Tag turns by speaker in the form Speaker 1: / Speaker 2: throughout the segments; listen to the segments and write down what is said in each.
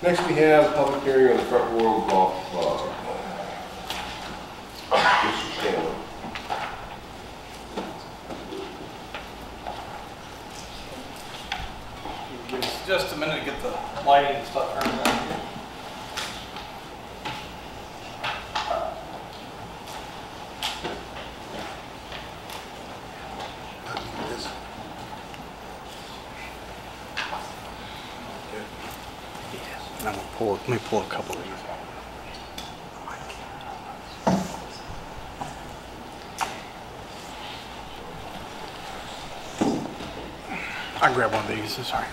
Speaker 1: Next we have public hearing on the Front Royal Golf Club. Mr. Shanley.
Speaker 2: Give us just a minute to get the lighting and stuff turned on here. And I'm gonna let me pull a couple of these. I'll grab one of these, sorry.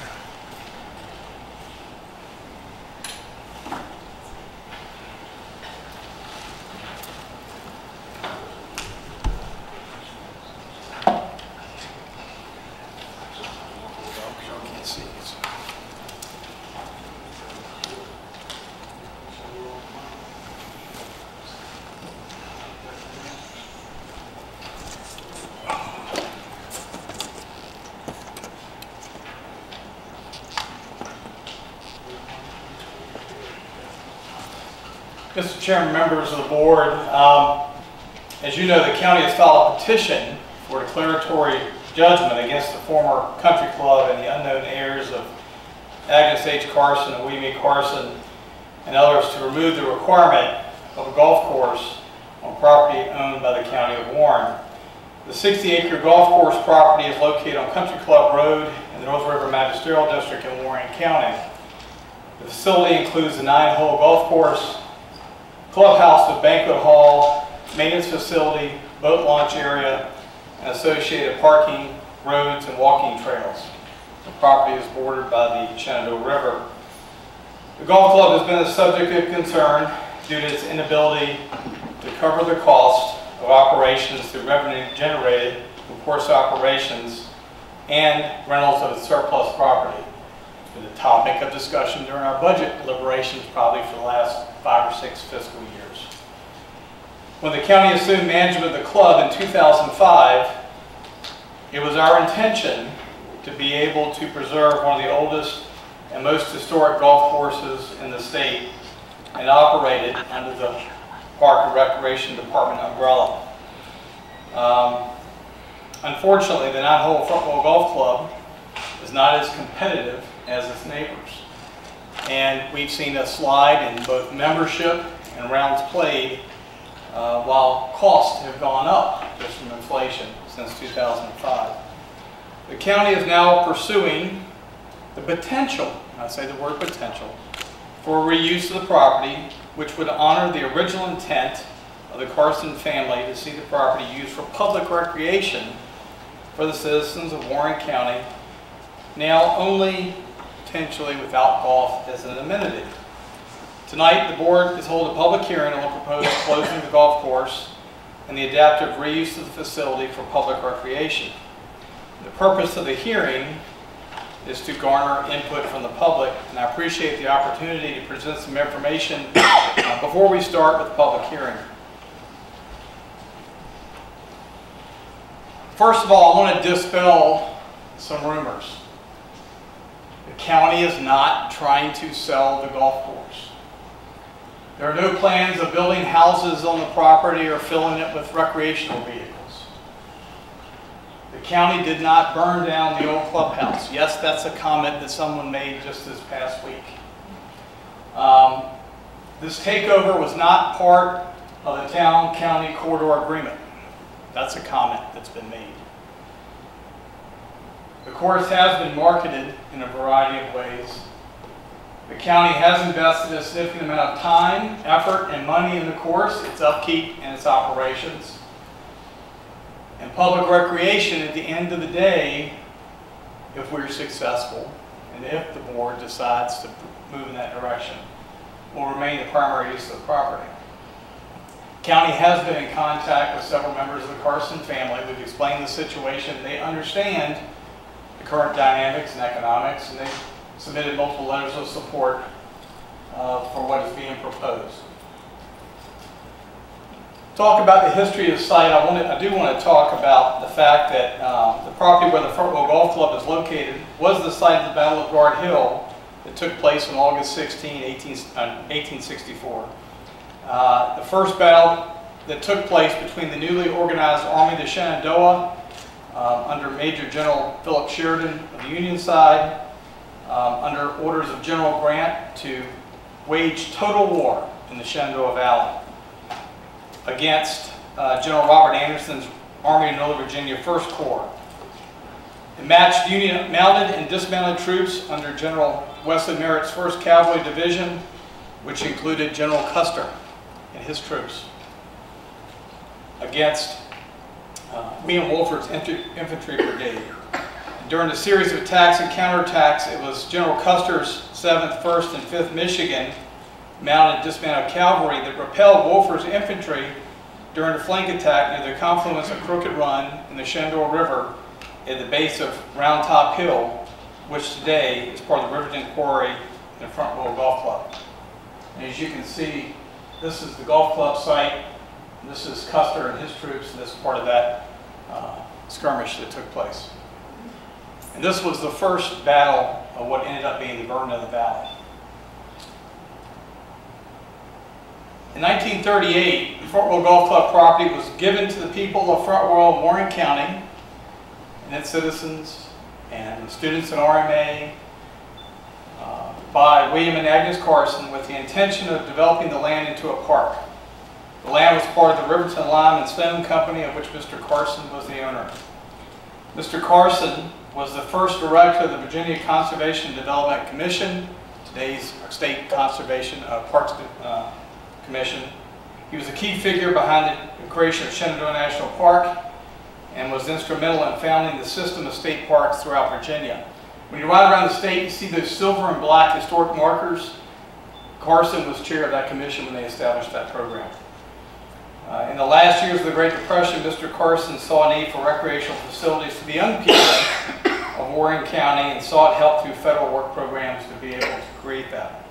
Speaker 2: Mr. Chairman, members of the board, as you know, the county has filed a petition for declaratory judgment against the former country club and the unknown heirs of Agnes H. Carson and William E. Carson and others to remove the requirement of a golf course on property owned by the county of Warren. The 60-acre golf course property is located on Country Club Road in the North River Magisterial District in Warren County. The facility includes a 9-hole golf course, clubhouse with banquet hall, maintenance facility, boat launch area, and associated parking, roads, and walking trails. The property is bordered by the Shenandoah River. The golf club has been a subject of concern due to its inability to cover the cost of operations through revenue generated from course operations and rentals of its surplus property. It's been a topic of discussion during our budget deliberations probably for the last 5 or 6 fiscal years. When the county assumed management of the club in 2005, it was our intention to be able to preserve one of the oldest and most historic golf courses in the state and operate it under the Park and Recreation Department umbrella. Unfortunately, the 9-hole Front Royal Golf Club is not as competitive as its neighbors. And we've seen a slide in both membership and rounds played while costs have gone up just from inflation since 2005. The county is now pursuing the potential, and I say the word potential, for reuse of the property, which would honor the original intent of the Carson family to see the property used for public recreation for the citizens of Warren County, now only potentially without golf as an amenity. Tonight, the board is holding a public hearing on the proposed closing of the golf course and the adaptive reuse of the facility for public recreation. The purpose of the hearing is to garner input from the public, and I appreciate the opportunity to present some information before we start with the public hearing. First of all, I want to dispel some rumors. The county is not trying to sell the golf course. There are no plans of building houses on the property or filling it with recreational vehicles. The county did not burn down the old clubhouse. Yes, that's a comment that someone made just this past week. This takeover was not part of the town-county corridor agreement. That's a comment that's been made. The course has been marketed in a variety of ways. The county has invested a significant amount of time, effort, and money in the course, its upkeep, and its operations. And public recreation, at the end of the day, if we're successful, and if the board decides to move in that direction, will remain the primary use of the property. The county has been in contact with several members of the Carson family. We've explained the situation. They understand the current dynamics and economics, and they've submitted multiple letters of support for what is being proposed. Talk about the history of the site. I do want to talk about the fact that the property where the Front Royal Golf Club is located was the site of the Battle of Guard Hill that took place on August 16, 1864. The first battle that took place between the newly organized Army of the Shenandoah under Major General Philip Sheridan of the Union side, under orders of General Grant to wage total war in the Shenandoah Valley against General Robert Anderson's Army of Northern Virginia First Corps. It matched Union mounted and dismounted troops under General Wesley Merritt's 1st Cavalry Division, which included General Custer and his troops, against William Wolford's Infantry Brigade. During a series of attacks and counterattacks, it was General Custer's 7th, 1st, and 5th Michigan mounted and dismounted cavalry that repelled Wolford's infantry during a flank attack near the confluence of Crooked Run in the Shenandoah River at the base of Round Top Hill, which today is part of the Riverton Quarry and Front Royal Golf Club. And as you can see, this is the golf club site, and this is Custer and his troops, and this is part of that skirmish that took place. And this was the first battle of what ended up being the Burden of the Valley. In 1938, the Front Royal Golf Club property was given to the people of Front Royal and Warren County and its citizens and the students in RMA by William and Agnes Carson with the intention of developing the land into a park. The land was part of the Riverton Lime and Stone Company, of which Mr. Carson was the owner. Mr. Carson was the first director of the Virginia Conservation and Development Commission, today's State Conservation Parks Commission. He was a key figure behind the creation of Shenandoah National Park and was instrumental in founding the system of state parks throughout Virginia. When you ride around the state, you see those silver and black historic markers. Carson was chair of that commission when they established that program. In the last years of the Great Depression, Mr. Carson saw a need for recreational facilities for the young people of Warren County and sought help through federal work programs to be able to create that.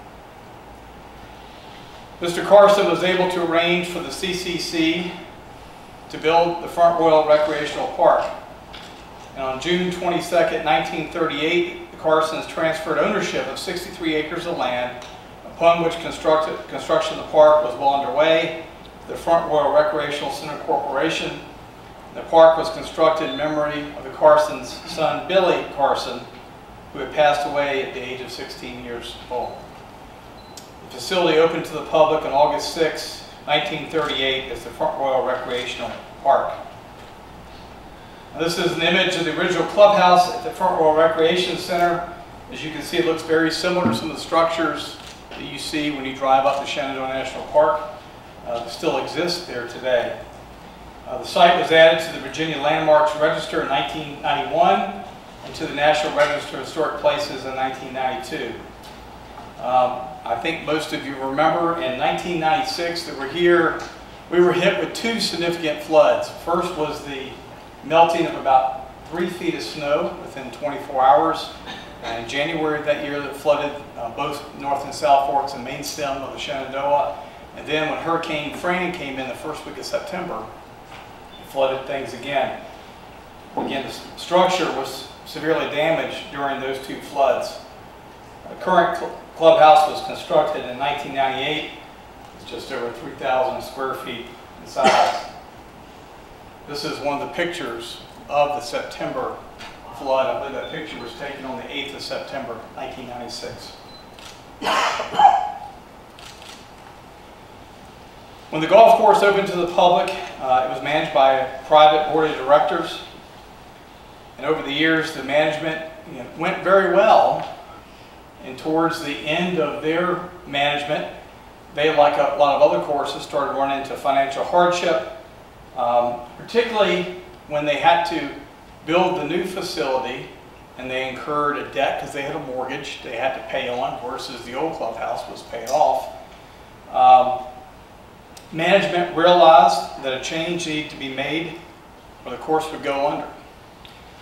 Speaker 2: Mr. Carson was able to arrange for the CCC to build the Front Royal Recreational Park. And on June 22, 1938, the Carsons transferred ownership of 63 acres of land, upon which construction of the park was well underway, to the Front Royal Recreational Center Corporation. The park was constructed in memory of the Carsons' son, Billy Carson, who had passed away at the age of 16 years old. The facility opened to the public on August 6, 1938 as the Front Royal Recreational Park. Now, this is an image of the original clubhouse at the Front Royal Recreation Center. As you can see, it looks very similar to some of the structures that you see when you drive up to Shenandoah National Park. That still exists there today. The site was added to the Virginia Landmarks Register in 1991 and to the National Register of Historic Places in 1992. I think most of you remember in 1996 that we were hit with two significant floods. First was the melting of about 3 feet of snow within 24 hours. In January of that year, that flooded both North and South Forks and main stem of the Shenandoah. And then when Hurricane Fran came in the first week of September, it flooded things again. Again, the structure was severely damaged during those two floods. The current clubhouse was constructed in 1998. It's just over 3,000 square feet in size. This is one of the pictures of the September flood. I believe that picture was taken on the 8th of September, 1996. When the golf course opened to the public, it was managed by a private board of directors. And over the years, the management went very well. And towards the end of their management, they, like a lot of other courses, started running into financial hardship, particularly when they had to build the new facility and they incurred a debt because they had a mortgage they had to pay on versus the old clubhouse was paid off. Management realized that a change needed to be made or the course would go under.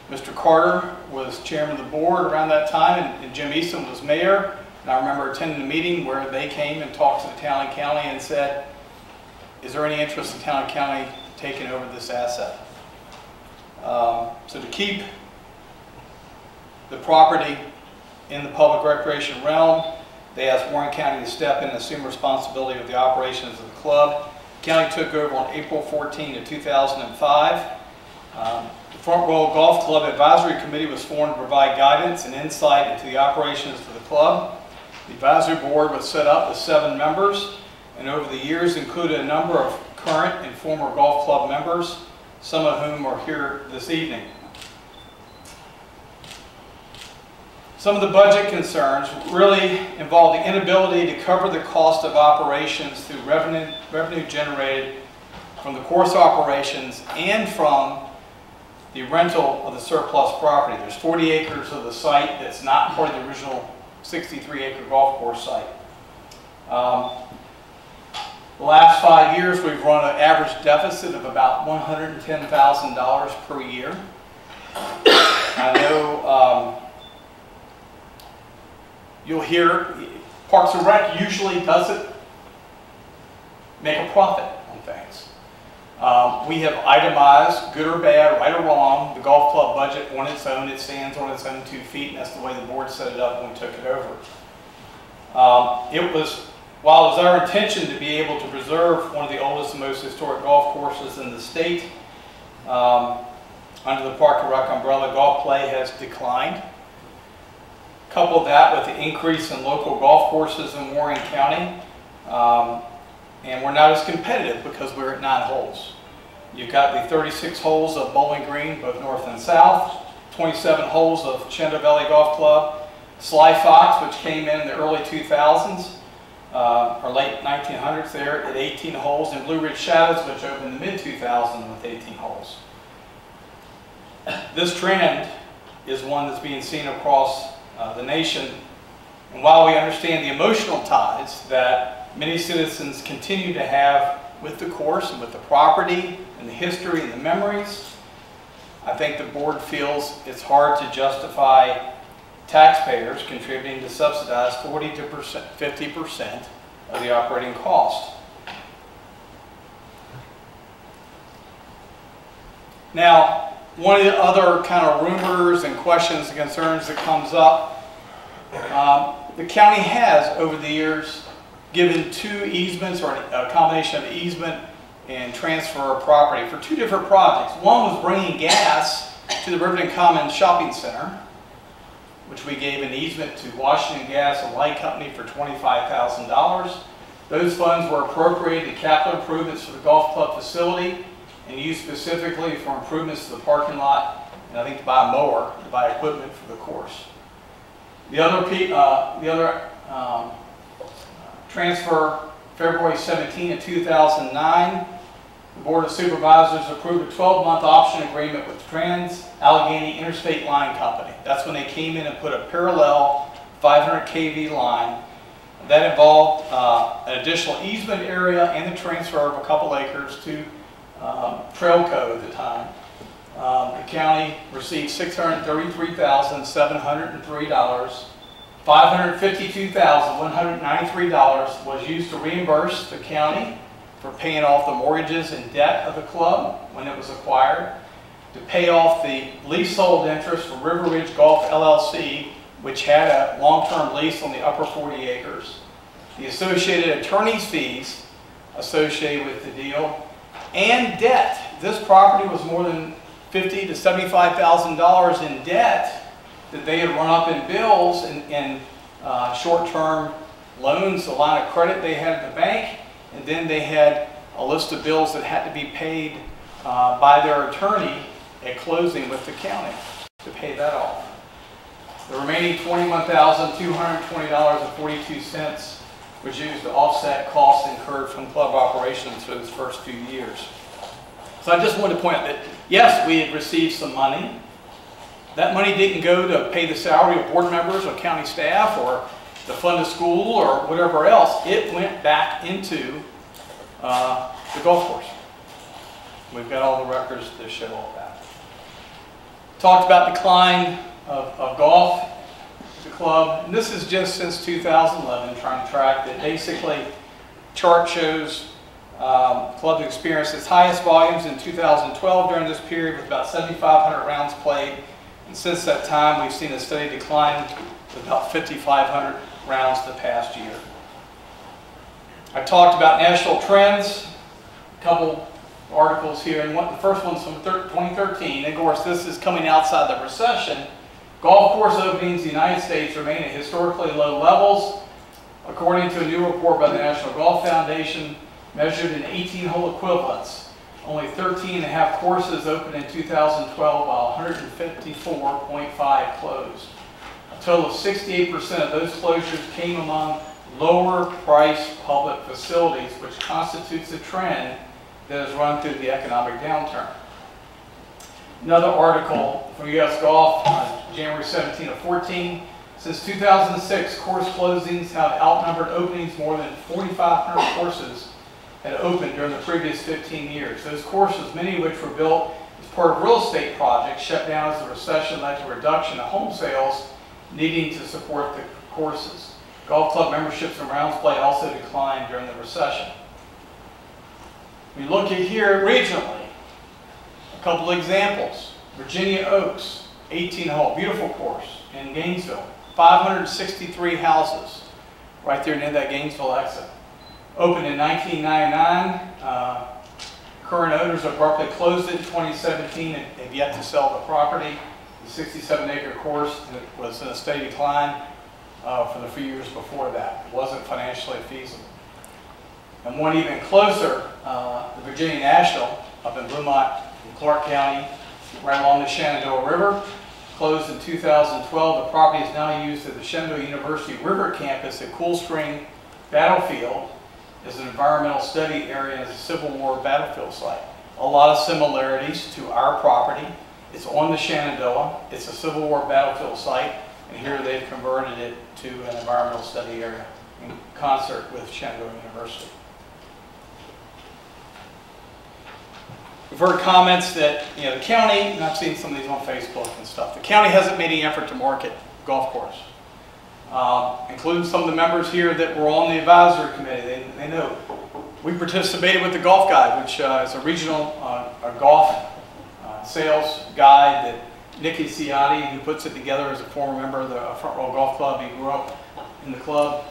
Speaker 2: Mr. Carter was chairman of the board around that time, and Jim Easton was mayor. And I remember attending a meeting where they came and talked to the town and county and said, is there any interest in town and county taking over this asset? So to keep the property in the public recreation realm. They asked Warren County to step in and assume responsibility of the operations of the club. The county took over on April 14 of 2005. The Front Royal Golf Club Advisory Committee was formed to provide guidance and insight into the operations of the club. The advisory board was set up with 7 members, and over the years included a number of current and former golf club members, some of whom are here this evening. Some of the budget concerns really involve the inability to cover the cost of operations through revenue generated from the course operations and from the rental of the surplus property. There's 40 acres of the site that's not part of the original 63-acre golf course site. The last 5 years we've run an average deficit of about $110,000 per year. I know you'll hear Parks and Rec usually doesn't make a profit on things. We have itemized, good or bad, right or wrong, the golf club budget on its own. It stands on its own 2 feet, and that's the way the board set it up when we took it over. While it was our intention to be able to preserve one of the oldest and most historic golf courses in the state, under the Park and Rec umbrella, golf play has declined. Couple that with the increase in local golf courses in Warren County, and we're not as competitive because we're at 9 holes. You've got the 36 holes of Bowling Green, both north and south, 27 holes of Shenandoah Valley Golf Club, Sly Fox, which came in the early 2000s, or late 1900s there at 18 holes, and Blue Ridge Shadows, which opened in the mid-2000s with 18 holes. This trend is one that's being seen across the nation, and while we understand the emotional ties that many citizens continue to have with the course and with the property and the history and the memories, I think the board feels it's hard to justify taxpayers contributing to subsidize 40 to 50% of the operating cost. Now, one of the other kind of rumors and questions and concerns that comes up, the county has over the years given 2 easements, or a combination of easement and transfer of property for 2 different projects. One was bringing gas to the Riverton Commons Shopping Center, which we gave an easement to Washington Gas and Light Company for $25,000. Those funds were appropriated to capital improvements for the golf club facility and used specifically for improvements to the parking lot, and I think to buy a mower, to buy equipment for the course. The other transfer, February 17 of 2009, the Board of Supervisors approved a 12-month option agreement with Trans-Allegheny Interstate Line Company. That's when they came in and put a parallel 500 kV line. That involved an additional easement area and the transfer of a couple acres to Trailco at the time. The county received $633,703. $552,193 was used to reimburse the county for paying off the mortgages and debt of the club when it was acquired, to pay off the leasehold interest for River Ridge Golf LLC, which had a long-term lease on the upper 40 acres, the associated attorney's fees associated with the deal, and debt. This property was more than $50,000 to $75,000 in debt that they had run up in bills and short-term loans, the line of credit they had at the bank, and then they had a list of bills that had to be paid by their attorney at closing with the county to pay that off. The remaining $21,220.42 was used to offset costs incurred from club operations for those first few years. So I just wanted to point out that, yes, we had received some money. That money didn't go to pay the salary of board members or county staff or to fund a school or whatever else. It went back into the golf course. We've got all the records to show all that. Talked about decline of golf at the club. And this is just since 2011, trying to track that. Basically, chart shows club experienced its highest volumes in 2012 during this period with about 7,500 rounds played, And since that time, we've seen a steady decline of about 5,500 rounds the past year. I talked about national trends, a couple articles here, and the first one's from 2013. And of course, this is coming outside the recession. Golf course openings in the United States remain at historically low levels. According to a new report by the National Golf Foundation, measured in 18-hole equivalents, only 13.5 courses opened in 2012, while 154.5 closed. A total of 68% of those closures came among lower-priced public facilities, which constitutes a trend that has run through the economic downturn. Another article from U.S. Golf on January 17 of 14. Since 2006, course closings have outnumbered openings. More than 4,500 courses had opened during the previous 15 years. Those courses, many of which were built as part of real estate projects, shut down as the recession led to a reduction in home sales, needing to support the courses. Golf club memberships and rounds played also declined during the recession. We look at here regionally, a couple examples. Virginia Oaks, 18-hole, beautiful course in Gainesville. 563 houses right there near that Gainesville exit. Opened in 1999. Current owners abruptly closed it in 2017 and have yet to sell the property. The 67-acre course was in a steady decline for the few years before that. It wasn't financially feasible. And one even closer, the Virginia National up in Bluemont in Clark County, right along the Shenandoah River. Closed in 2012. The property is now used at the Shenandoah University River Campus at Cool Spring Battlefield as an environmental study area and as a Civil War battlefield site. A lot of similarities to our property. It's on the Shenandoah. It's a Civil War battlefield site, and here they've converted it to an environmental study area in concert with Shenandoah University. We've heard comments that, the county, and I've seen some of these on Facebook and stuff, the county hasn't made any effort to market golf course. Including some of the members here that were on the advisory committee. They know. We participated with the Golf Guide, which is a regional golf sales guide that Nicky Ciotti, who puts it together as a former member of the Front Row Golf Club. He grew up in the club.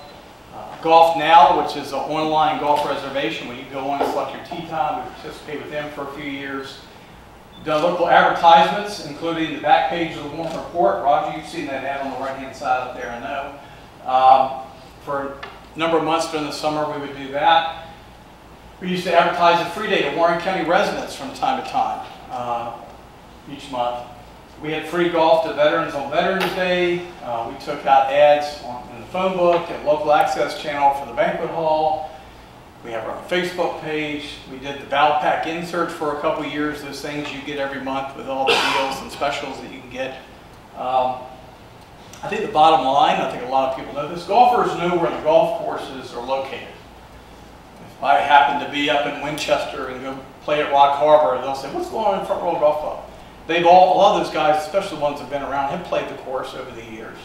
Speaker 2: Golf Now, which is an online golf reservation where you go on and select your tee time. We participated with them for a few years. Done local advertisements, including the back page of the Warm Report. Roger, you've seen that ad on the right-hand side up there, I know. For a number of months during the summer, we would do that. We used to advertise a free day to Warren County residents from time to time, each month. We had free golf to veterans on Veterans Day. We took out ads in the phone book and local access channel for the banquet hall. We have our own Facebook page. We did the Battle Pack inserts for a couple years, those things you get every month with all the deals and specials that you can get. I think the bottom line, I think a lot of people know this, golfers know where the golf courses are located. If I happen to be up in Winchester and go play at Rock Harbor, they'll say, what's going on in Front Row Golf Club? A lot of those guys, especially the ones that have been around, have played the course over the years.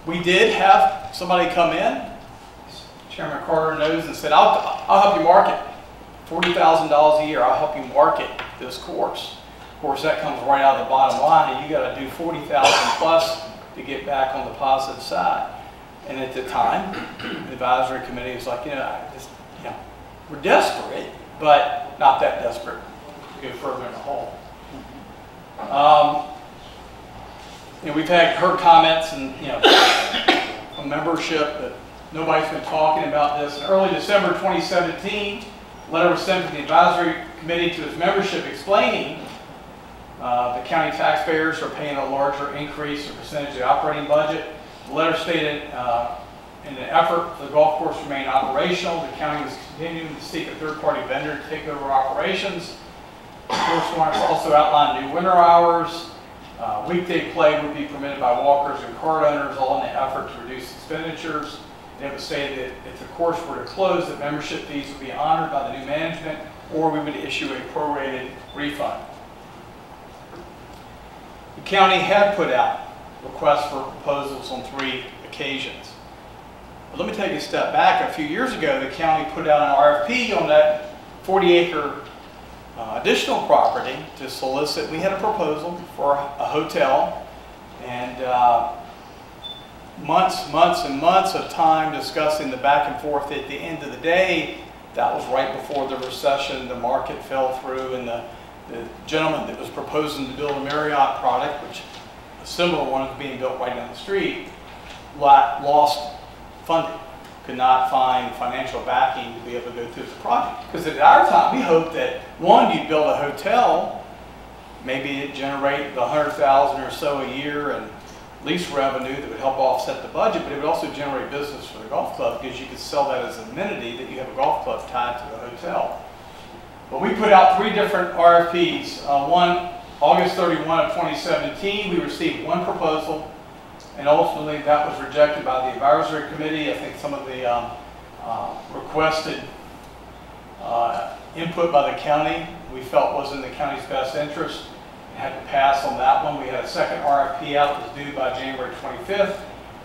Speaker 2: We did have somebody come in, Chairman Carter knows, and said, I'll help you market. $40,000 a year, I'll help you market this course. Of course, that comes right out of the bottom line, and you got to do $40,000 plus to get back on the positive side. And at the time, the advisory committee was like, we're desperate, but not that desperate to go further in the hole. We've heard comments and from membership that nobody's been talking about this. In early December 2017, a letter was sent to the advisory committee to its membership explaining the county taxpayers are paying a larger increase in percentage of the operating budget. The letter stated, in an effort for the golf course to remain operational, the county was continuing to seek a third-party vendor to take over operations. The course also outlined new winter hours. Weekday play would be permitted by walkers and card owners, all in the effort to reduce expenditures. And it was stated that if the course were to close, that membership fees would be honored by the new management, or we would issue a prorated refund. The county had put out requests for proposals on 3 occasions. But let me take a step back. A few years ago, the county put out an RFP on that 40-acre additional property to solicit. We had a proposal for a hotel, and months and months of time discussing the back and forth. At the end of the day, that was right before the recession. The market fell through, and the gentleman that was proposing to build a Marriott product, which a similar one is being built right down the street, lost funding, could not find financial backing to be able to go through the project. Because at our time, we hoped that, one, you'd build a hotel, maybe it'd generate the $100,000 or so a year in lease revenue that would help offset the budget, but it would also generate business for the golf club because you could sell that as an amenity that you have a golf club tied to the hotel. But we put out 3 different RFPs. One, August 31 of 2017, we received 1 proposal, and ultimately that was rejected by the advisory committee. I think some of the requested input by the county we felt was in the county's best interest. Had to pass on that one. We had a second RFP out that was due by January 25th,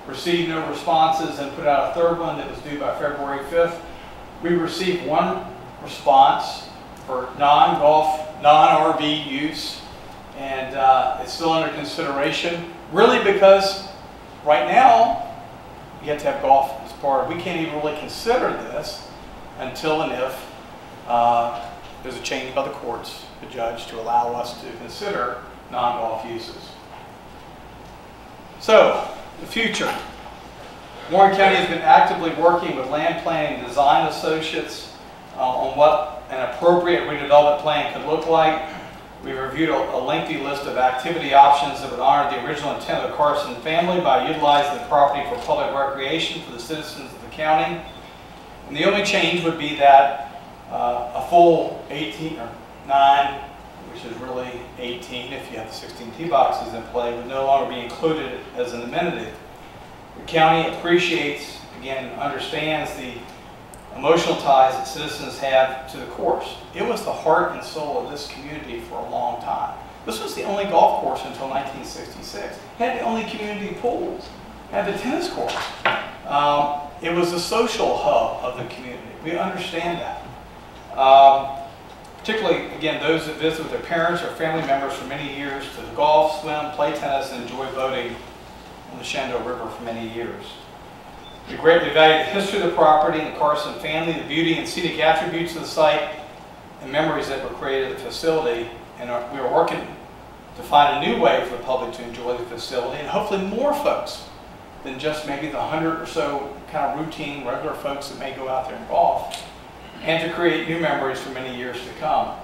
Speaker 2: received no responses, and put out a third one that was due by February 5th. We received 1 response for non-golf, non-RV use, and it's still under consideration, really because right now you have to have golf as part of it. We can't even really consider this until and if there's a change by the courts, the judge, to allow us to consider non-golf uses. So, the future. Warren County has been actively working with land planning and design associates on what an appropriate redevelopment plan could look like. We reviewed a lengthy list of activity options that would honor the original intent of the Carson family by utilizing the property for public recreation for the citizens of the county. And the only change would be that a full 18 or 9, which is really 18 if you have the 16 tee boxes in play, would no longer be included as an amenity. The county appreciates, again, understands the emotional ties that citizens have to the course. It was the heart and soul of this community for a long time. This was the only golf course until 1966. It had the only community pool. It had the tennis court. It was the social hub of the community. We understand that. Particularly, again, those that visit with their parents or family members for many years to golf, swim, play tennis, and enjoy boating on the Shenandoah River for many years. We greatly value the history of the property and the Carson family, the beauty and scenic attributes of the site, and memories that were created at the facility. And we are working to find a new way for the public to enjoy the facility, and hopefully more folks than just maybe the 100 or so kind of routine, regular folks that may go out there and golf, and to create new memories for many years to come.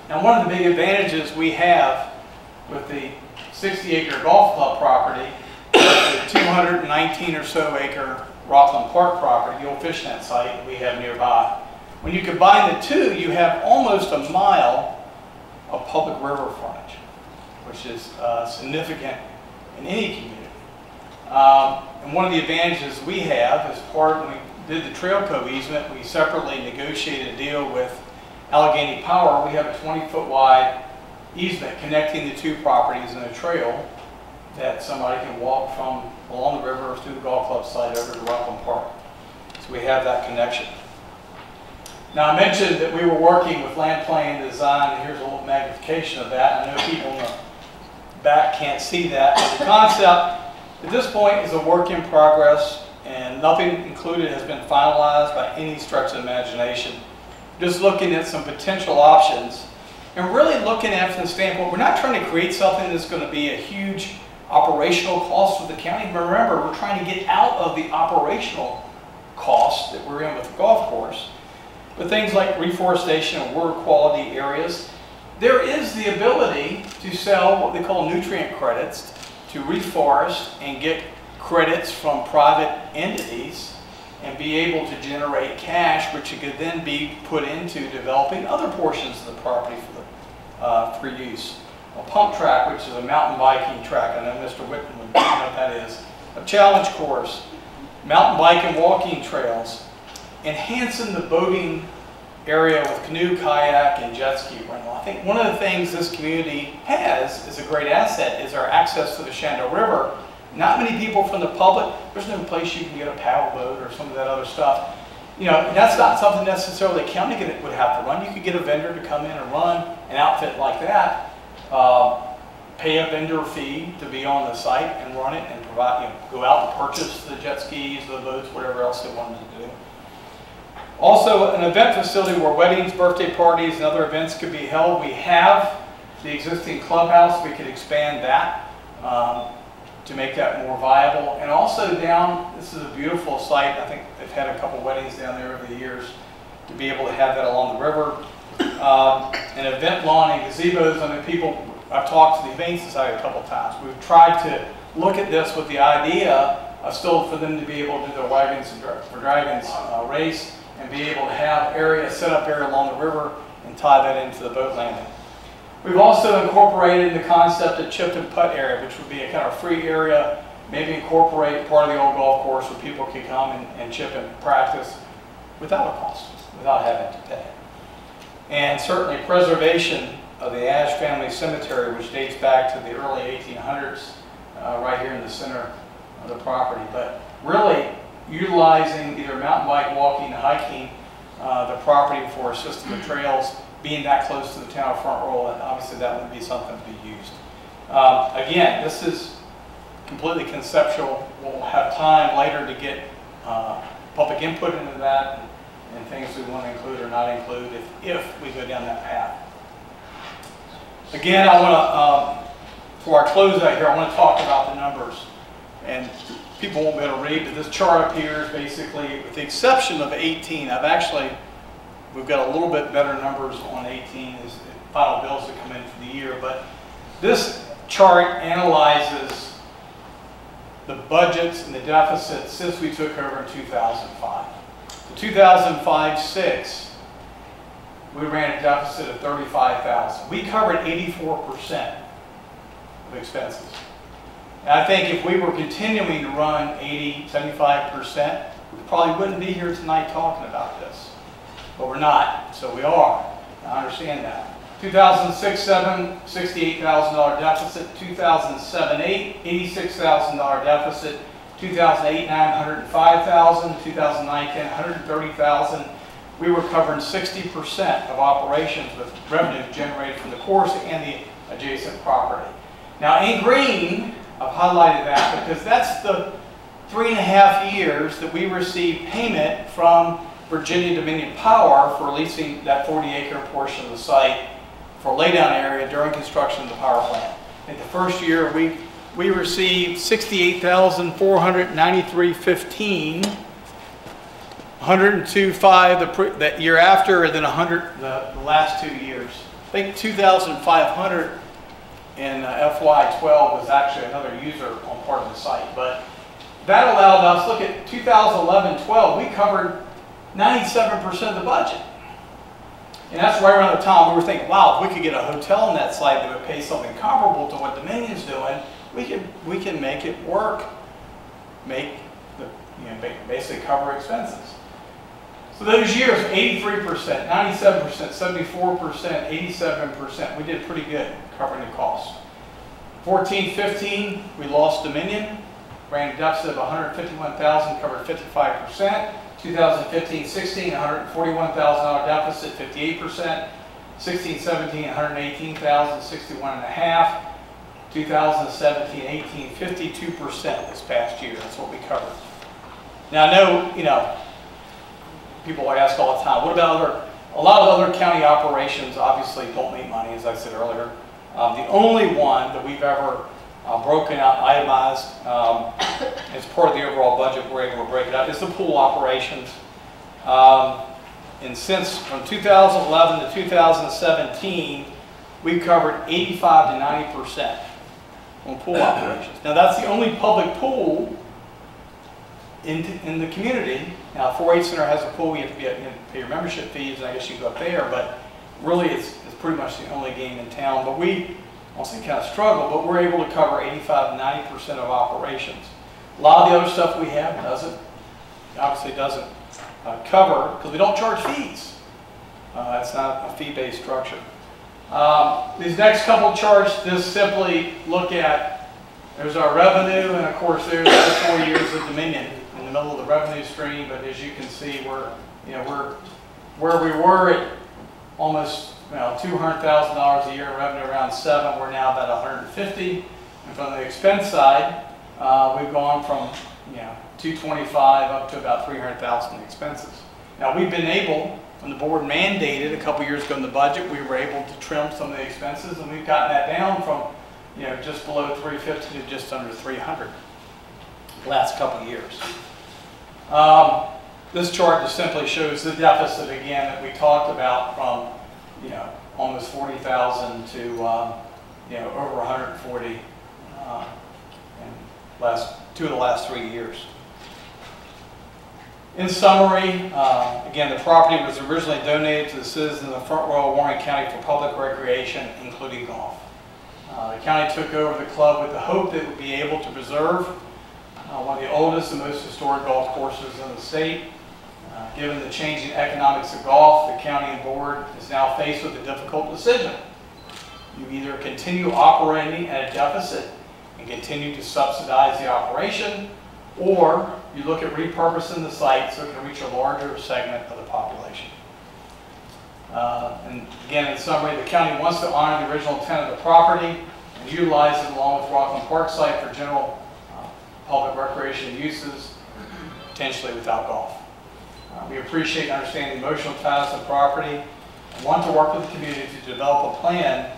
Speaker 2: Now, one of the big advantages we have with the 60-acre golf club property, the 219 or so acre Rockland Park property, the old fishnet site that we have nearby. When you combine the two, you have almost a mile of public river frontage, which is significant in any community. And one of the advantages we have as part, when we did the Trail Co easement, we separately negotiated a deal with Allegheny Power. We have a 20-foot wide easement connecting the 2 properties in a trail that somebody can walk from along the river through the golf club site over to Rockland Park. So we have that connection. Now, I mentioned that we were working with land planning and design, and here's a little magnification of that. I know people in the back can't see that, but the concept at this point is a work in progress, and nothing included has been finalized by any stretch of imagination. Just looking at some potential options, and really looking at it from the standpoint, we're not trying to create something that's going to be a huge operational cost for the county. But remember, we're trying to get out of the operational costs that we're in with the golf course. But things like reforestation and water quality areas, there is the ability to sell what they call nutrient credits to reforest and get credits from private entities and be able to generate cash, which could then be put into developing other portions of the property for use. A pump track, which is a mountain biking track, I know Mr. Whitman would know what that is. A challenge course, mountain bike and walking trails, enhancing the boating area with canoe, kayak, and jet ski rental. I think one of the things this community has is a great asset is our access to the Shenandoah River. Not many people from the public, there's no place you can get a paddle boat or some of that other stuff. you know, that's not something necessarily the county would have to run. You could get a vendor to come in and run an outfit like that, pay a vendor fee to be on the site and run it and provide, you know, go out and purchase the jet skis, the boats, whatever else they wanted to do. Also, an event facility where weddings, birthday parties, and other events could be held. We have the existing clubhouse. We could expand that to make that more viable. And also down, this is a beautiful site. I think they've had a couple weddings down there over the years, to be able to have that along the river. An event lawn and gazebos. I mean, people, I've talked to the Humane Society a couple times. We've tried to look at this with the idea of still for them to be able to do their Wagons for Dragons race and be able to have area, set up area along the river and tie that into the boat landing. We've also incorporated the concept of chip and putt area, which would be a kind of free area, maybe incorporate part of the old golf course where people could come and chip and practice without a cost, without having to pay. And certainly preservation of the Ash family cemetery, which dates back to the early 1800s, right here in the center of the property. But really utilizing either mountain bike, walking, hiking the property for a system of trails, being that close to the town of Front Royal, and obviously that would be something to be used. Again, this is completely conceptual. We'll have time later to get public input into that and things we want to include or not include if we go down that path. Again, I want to, for our closeout here, I want to talk about the numbers. And people won't be able to read, but this chart appears basically, with the exception of 18, we've got a little bit better numbers on 18 as final bills that come in for the year, but this chart analyzes the budgets and the deficits since we took over in 2005. In 2005-06, we ran a deficit of $35,000. We covered 84% of expenses. And I think if we were continuing to run 80, 75%, we probably wouldn't be here tonight talking about this. But we're not, so we are. I understand that. 2006-07, $68,000 deficit. 2007-08, $86,000 deficit. 2008-09, $105,000. 2009-10, $130,000. We were covering 60% of operations with revenue generated from the course and the adjacent property. Now in green, I've highlighted that because that's the 3.5 years that we received payment from Virginia Dominion Power for leasing that 40-acre portion of the site for laydown area during construction of the power plant. In the first year, we received $68,493.15, $102,500 that year after, and then $100 the last 2 years. I think $2,500 in FY12 was actually another user on part of the site, but that allowed us, look at 2011-12, we covered 97% of the budget. And that's right around the time we were thinking, wow, if we could get a hotel on that site that would pay something comparable to what Dominion's doing, we can make it work, basically cover expenses. So those years, 83%, 97%, 74%, 87%, we did pretty good covering the costs. 14-15, we lost Dominion, ran a deficit of $151,000, covered 55%. 2015-16, $141,000 deficit, 58%. 16-17, $118,000, 61.5%. 2017-18, 52% this past year. That's what we covered. Now I know, people ask all the time, what about a lot of other county operations obviously don't make money, as I said earlier. The only one that we've ever broken out, itemized, as part of the overall budget, we're able to break it out, is the pool operations. And since from 2011 to 2017, we covered 85 to 90% on pool operations. Now that's the only public pool in the community. Now 4-H Center has a pool, you have to pay your membership fees, and I guess you go up there, but really it's pretty much the only game in town. But we also kind of struggle, but we're able to cover 85 to 90% of operations. A lot of the other stuff we have obviously doesn't cover, because we don't charge fees. It's not a fee-based structure. These next couple charts just simply look at There's our revenue, and of course there's the 4 years of Dominion in the middle of the revenue stream. But as you can see, we're where we were at almost $200,000 a year in revenue, around 7. We're now about 150. And from the expense side, we've gone from 225 up to about 300,000 in expenses. Now we've been able, when the board mandated a couple years ago in the budget, we were able to trim some of the expenses, and we've gotten that down from just below 350 to just under 300 the last couple of years. This chart just simply shows the deficit again that we talked about, from almost 40,000 to over 140 in two of the last 3 years. In summary, again, the property was originally donated to the citizens of Front Royal, Warren County for public recreation, including golf. The county took over the club with the hope that it would be able to preserve one of the oldest and most historic golf courses in the state. Given the changing economics of golf, the county and board is now faced with a difficult decision. You either continue operating at a deficit and continue to subsidize the operation, or you look at repurposing the site so it can reach a larger segment of the population. And again, in summary, the county wants to honor the original intent of the property and utilize it along with Rockland Park site for general public recreation uses, potentially without golf. We appreciate and understand the emotional ties of the property and want to work with the community to develop a plan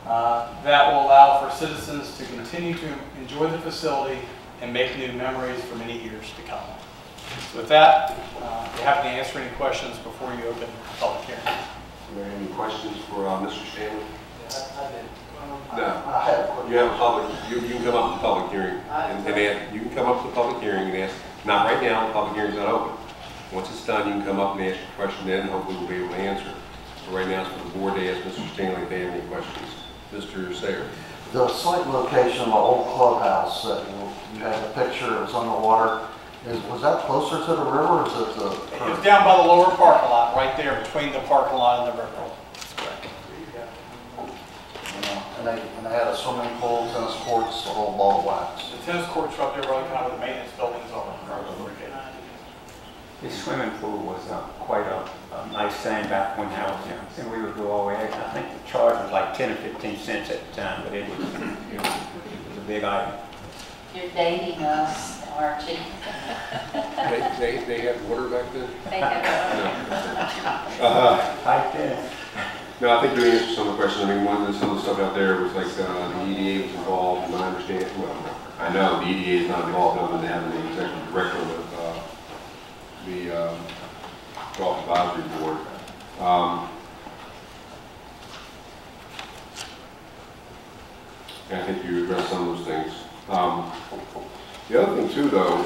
Speaker 2: that will allow for citizens to continue to enjoy the facility and make new memories for many years to come. So with that, we're happy to answer any questions before you open the public hearing.
Speaker 1: Are there any questions for Mr. Stanley?
Speaker 3: Yeah, I did.
Speaker 1: No.
Speaker 3: I have a question.
Speaker 1: You have a public, you can come up to the public hearing and ask, you can come up to the public hearing and ask, not right now, the public hearing's not open. Once it's done, you can come up and ask your question then, and hopefully we'll be able to answer it. So right now it's for the board to ask Mr. Stanley if they have any questions. Mr. Sayer.
Speaker 3: The site location of the old clubhouse that you had a picture, it was on the water. Was that closer to the river, or is it the?
Speaker 2: It's down by the lower parking lot, right there between the parking lot and the river. That's correct.
Speaker 3: And they had a swimming pool, tennis courts, the whole ball of wax.
Speaker 2: The tennis courts are up there, really kind of where the maintenance buildings are.
Speaker 4: The swimming pool was quite a nice thing back when I was young. And we would go all the way. I think the charge was like 10 or 15 cents at the time, but it was a big item.
Speaker 5: You're dating us, aren't you?
Speaker 1: They had water back then?
Speaker 5: They
Speaker 4: Right then.
Speaker 1: No, I think you answered some of the questions. I mean, some of the stuff out there was like the EDA was involved, and I understand, well, I know the EDA is not involved other than having the executive director with the golf advisory board. And I think you addressed some of those things. The other thing too, though,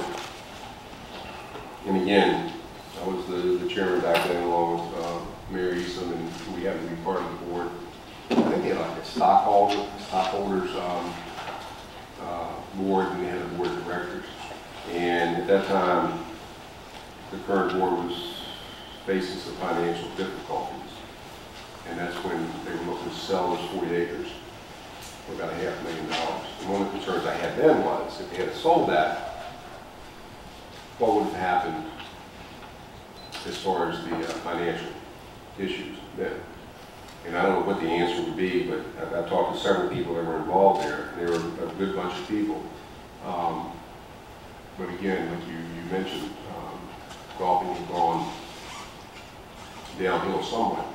Speaker 1: and again, I was the chairman back then along with Mayor Easton, and we happened to be part of the board. I think they had like a stockholders board, and they had a board of directors. And at that time, the current board was facing some financial difficulties. And that's when they were looking to sell those 40 acres for about $500,000. And one of the concerns I had then was, if they had sold that, what would have happened as far as the financial issues then? And I don't know what the answer would be, but I've talked to several people that were involved there. They were a good bunch of people. But again, like you mentioned, golfing has gone downhill somewhat.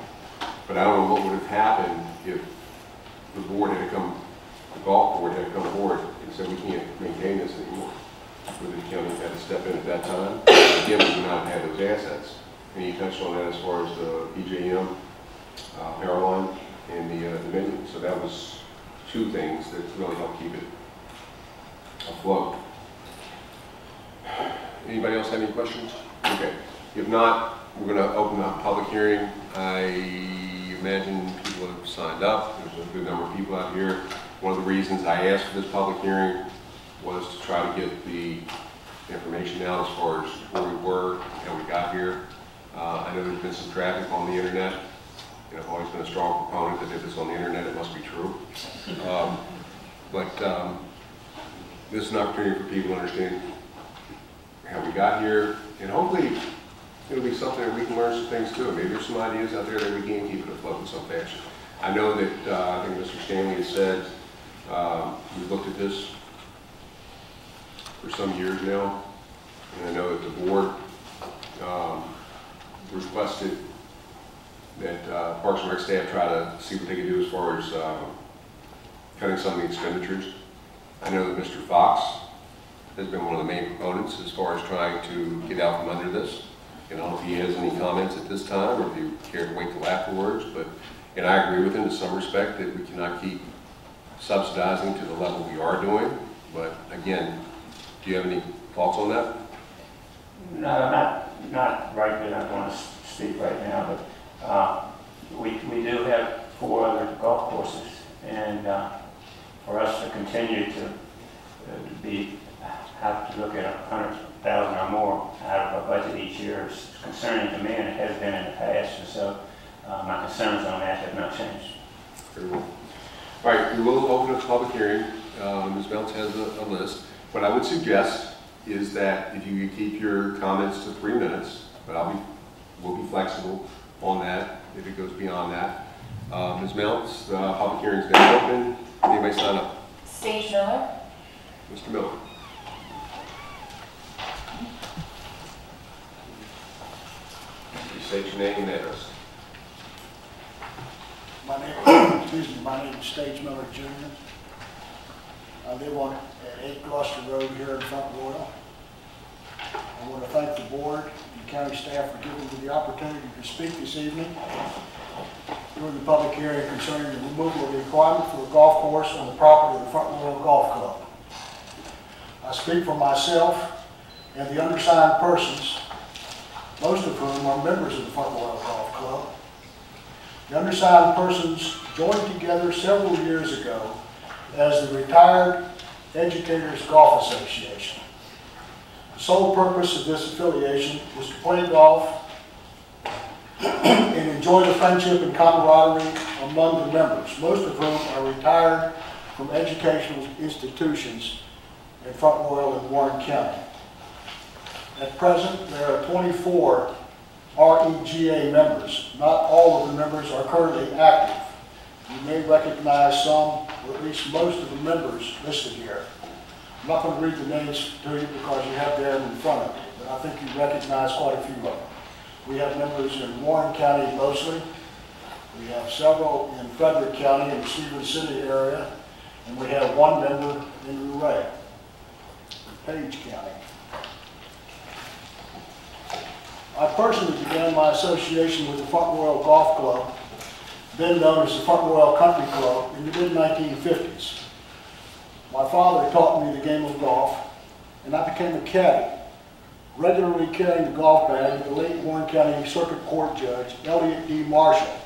Speaker 1: But I don't know what would have happened if the board had come, the golf board had come forward and said, we can't maintain this anymore. Whether the county had to step in at that time. Again, we would not have had those assets. And you touched on that as far as the PJM, power line, and the Dominion. So that was two things that really helped keep it afloat. Anybody else have any questions? Okay. If not, we're going to open up a public hearing. I imagine people have signed up. There's a good number of people out here. One of the reasons I asked for this public hearing was to try to get the information out as far as where we were, how we got here. I know there's been some traffic on the internet. And I've always been a strong proponent that if it's on the internet, it must be true. But this is an opportunity for people to understand how we got here, and hopefully it'll be something that we can learn some things too. Maybe there's some ideas out there that we can keep it afloat in some fashion. I know that, I think Mr. Stanley has said, we've looked at this for some years now, and I know that the board requested that Parks and Rec staff try to see what they can do as far as cutting some of the expenditures. I know that Mr. Fox has been one of the main proponents as far as trying to get out from under this. And I don't know if he has any comments at this time or if you care to wait till afterwards, but, and I agree with him to some respect that we cannot keep subsidizing to the level we are doing. But again, do you have any thoughts on that?
Speaker 4: No, not right now. I don't want to speak right now, but we do have 4 other golf courses, and for us to continue to have to look at 100,000 or more out of our budget each year is concerning to me, and it has been in the past, and so my concerns on that have not changed.
Speaker 1: Very well. All right, we will open up the public hearing. Ms. Meltz has a list. What I would suggest is that if you could keep your comments to 3 minutes, but we'll be flexible on that if it goes beyond that. Ms. Meltz, the public hearing is now open. Anybody sign up?
Speaker 5: Stage Miller.
Speaker 1: Mr. Miller. Please state your name and address.
Speaker 6: My name is Stage Miller Jr. I live on at 8 Gloucester Road here in Front Royal. I want to thank the board and county staff for giving me the opportunity to speak this evening during the public hearing concerning the removal of the requirement for a golf course on the property of the Front Royal Golf Club. I speak for myself and the undersigned persons, most of whom are members of the Front Royal Golf Club. The undersigned persons joined together several years ago as the Retired Educators Golf Association. The sole purpose of this affiliation was to play golf and enjoy the friendship and camaraderie among the members, most of whom are retired from educational institutions in Front Royal and Warren County. At present, there are 24 REGA members. Not all of the members are currently active. You may recognize some, or at least most of the members listed here. I'm not going to read the names to you because you have them in front of you, but I think you recognize quite a few of them. We have members in Warren County mostly. We have several in Frederick County in the Stevens City area, and we have 1 member in Luray, Page County. I personally began my association with the Front Royal Golf Club, then known as the Front Royal Country Club, in the mid-1950s. My father taught me the game of golf, and I became a caddy, regularly carrying the golf bag of the late Warren County Circuit Court Judge, Elliott D. Marshall,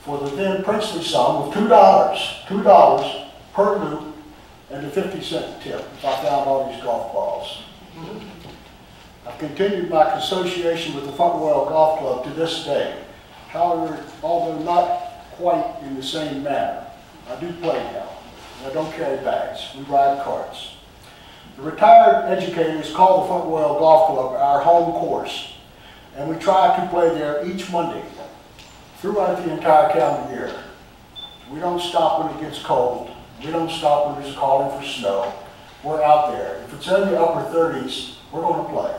Speaker 6: for the then princely sum of $2 per loop and a 50-cent tip if I found all these golf balls. I've continued my association with the Front Royal Golf Club to this day. However, although not quite in the same manner, I do play now. I don't carry bags. We ride carts. The retired educators call the Front Royal Golf Club our home course, and we try to play there each Monday throughout the entire calendar year. We don't stop when it gets cold. We don't stop when it's calling for snow. We're out there. If it's in the upper 30s, we're going to play.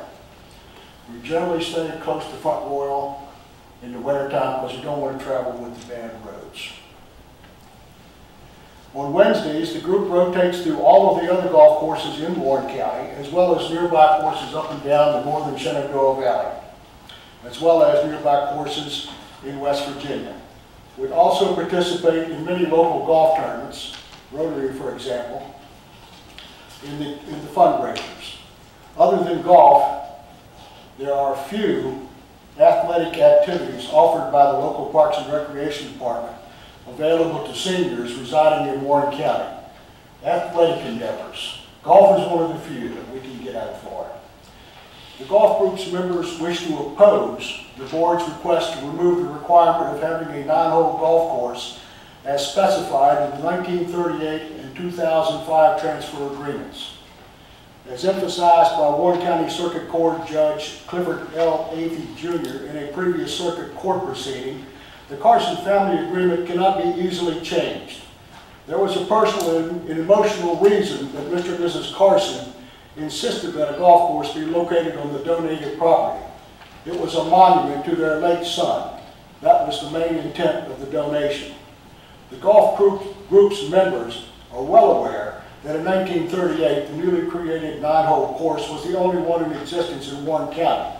Speaker 6: We generally stay close to Front Royal in the wintertime because we don't want to travel with the bad roads. On Wednesdays, the group rotates through all of the other golf courses in Warren County, as well as nearby courses up and down the northern Shenandoah Valley, as well as nearby courses in West Virginia. We also participate in many local golf tournaments, Rotary, for example, in the fundraisers. Other than golf, there are few athletic activities offered by the local Parks and Recreation Department available to seniors residing in Warren County. Athletic endeavors. Golf is one of the few that we can get out for. The golf group's members wish to oppose the board's request to remove the requirement of having a 9-hole golf course as specified in the 1938 and 2005 transfer agreements. As emphasized by Warren County Circuit Court Judge Clifford L. Athey Jr. in a previous circuit court proceeding, the Carson family agreement cannot be easily changed. There was a personal and emotional reason that Mr. and Mrs. Carson insisted that a golf course be located on the donated property. It was a monument to their late son. That was the main intent of the donation. The golf group's members are well aware that in 1938, the newly created 9-hole course was the only one in existence in Warren County,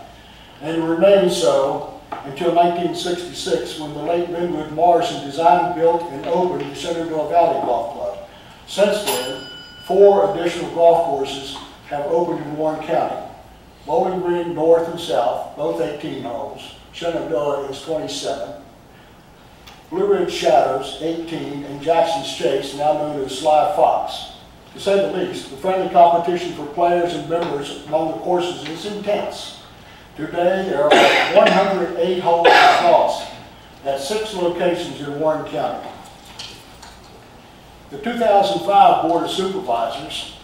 Speaker 6: and remained so until 1966, when the late Linwood Morrison designed, built, and opened the Shenandoah Valley Golf Club. Since then, 4 additional golf courses have opened in Warren County. Bowling Green North and South, both 18 holes. Shenandoah is 27. Blue Ridge Shadows, 18, and Jackson's Chase, now known as Sly Fox. To say the least, the friendly competition for players and members among the courses is intense. Today, there are 108 holes across at 6 locations in Warren County. The 2005 Board of Supervisors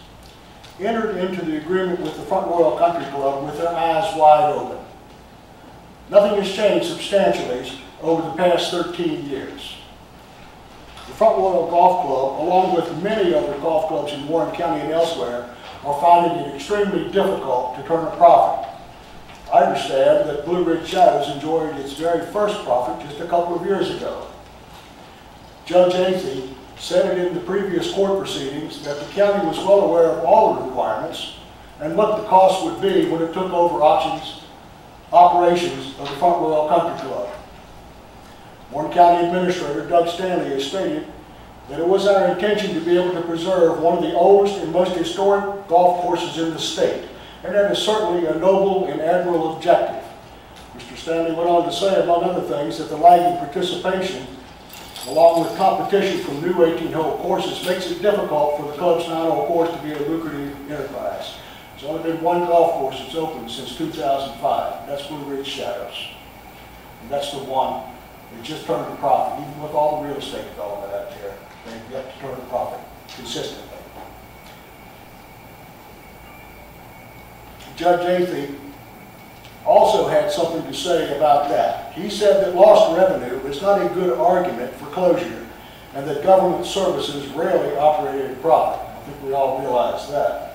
Speaker 6: entered into the agreement with the Front Royal Country Club with their eyes wide open. Nothing has changed substantially over the past 13 years. The Front Royal Golf Club, along with many other golf clubs in Warren County and elsewhere, are finding it extremely difficult to turn a profit. I understand that Blue Ridge Shadows enjoyed its very first profit just a couple of years ago. Judge Athey said it in the previous court proceedings that the county was well aware of all the requirements and what the cost would be when it took over operations of the Front Royal Country Club. Warren County Administrator Doug Stanley has stated that it was our intention to be able to preserve one of the oldest and most historic golf courses in the state, and that is certainly a noble and admirable objective. Mr. Stanley went on to say, among other things, that the lagging participation, along with competition from new 18-hole courses, makes it difficult for the club's 9-hole course to be a lucrative enterprise. There's only been one golf course that's opened since 2005. That's Blue Ridge Shadows. And that's the one that just turned a profit. Even with all the real estate development out there, they've yet to turn a profit consistently. Judge Athey also had something to say about that. He said that lost revenue is not a good argument for closure, and that government services rarely operate at a profit. I think we all realize that.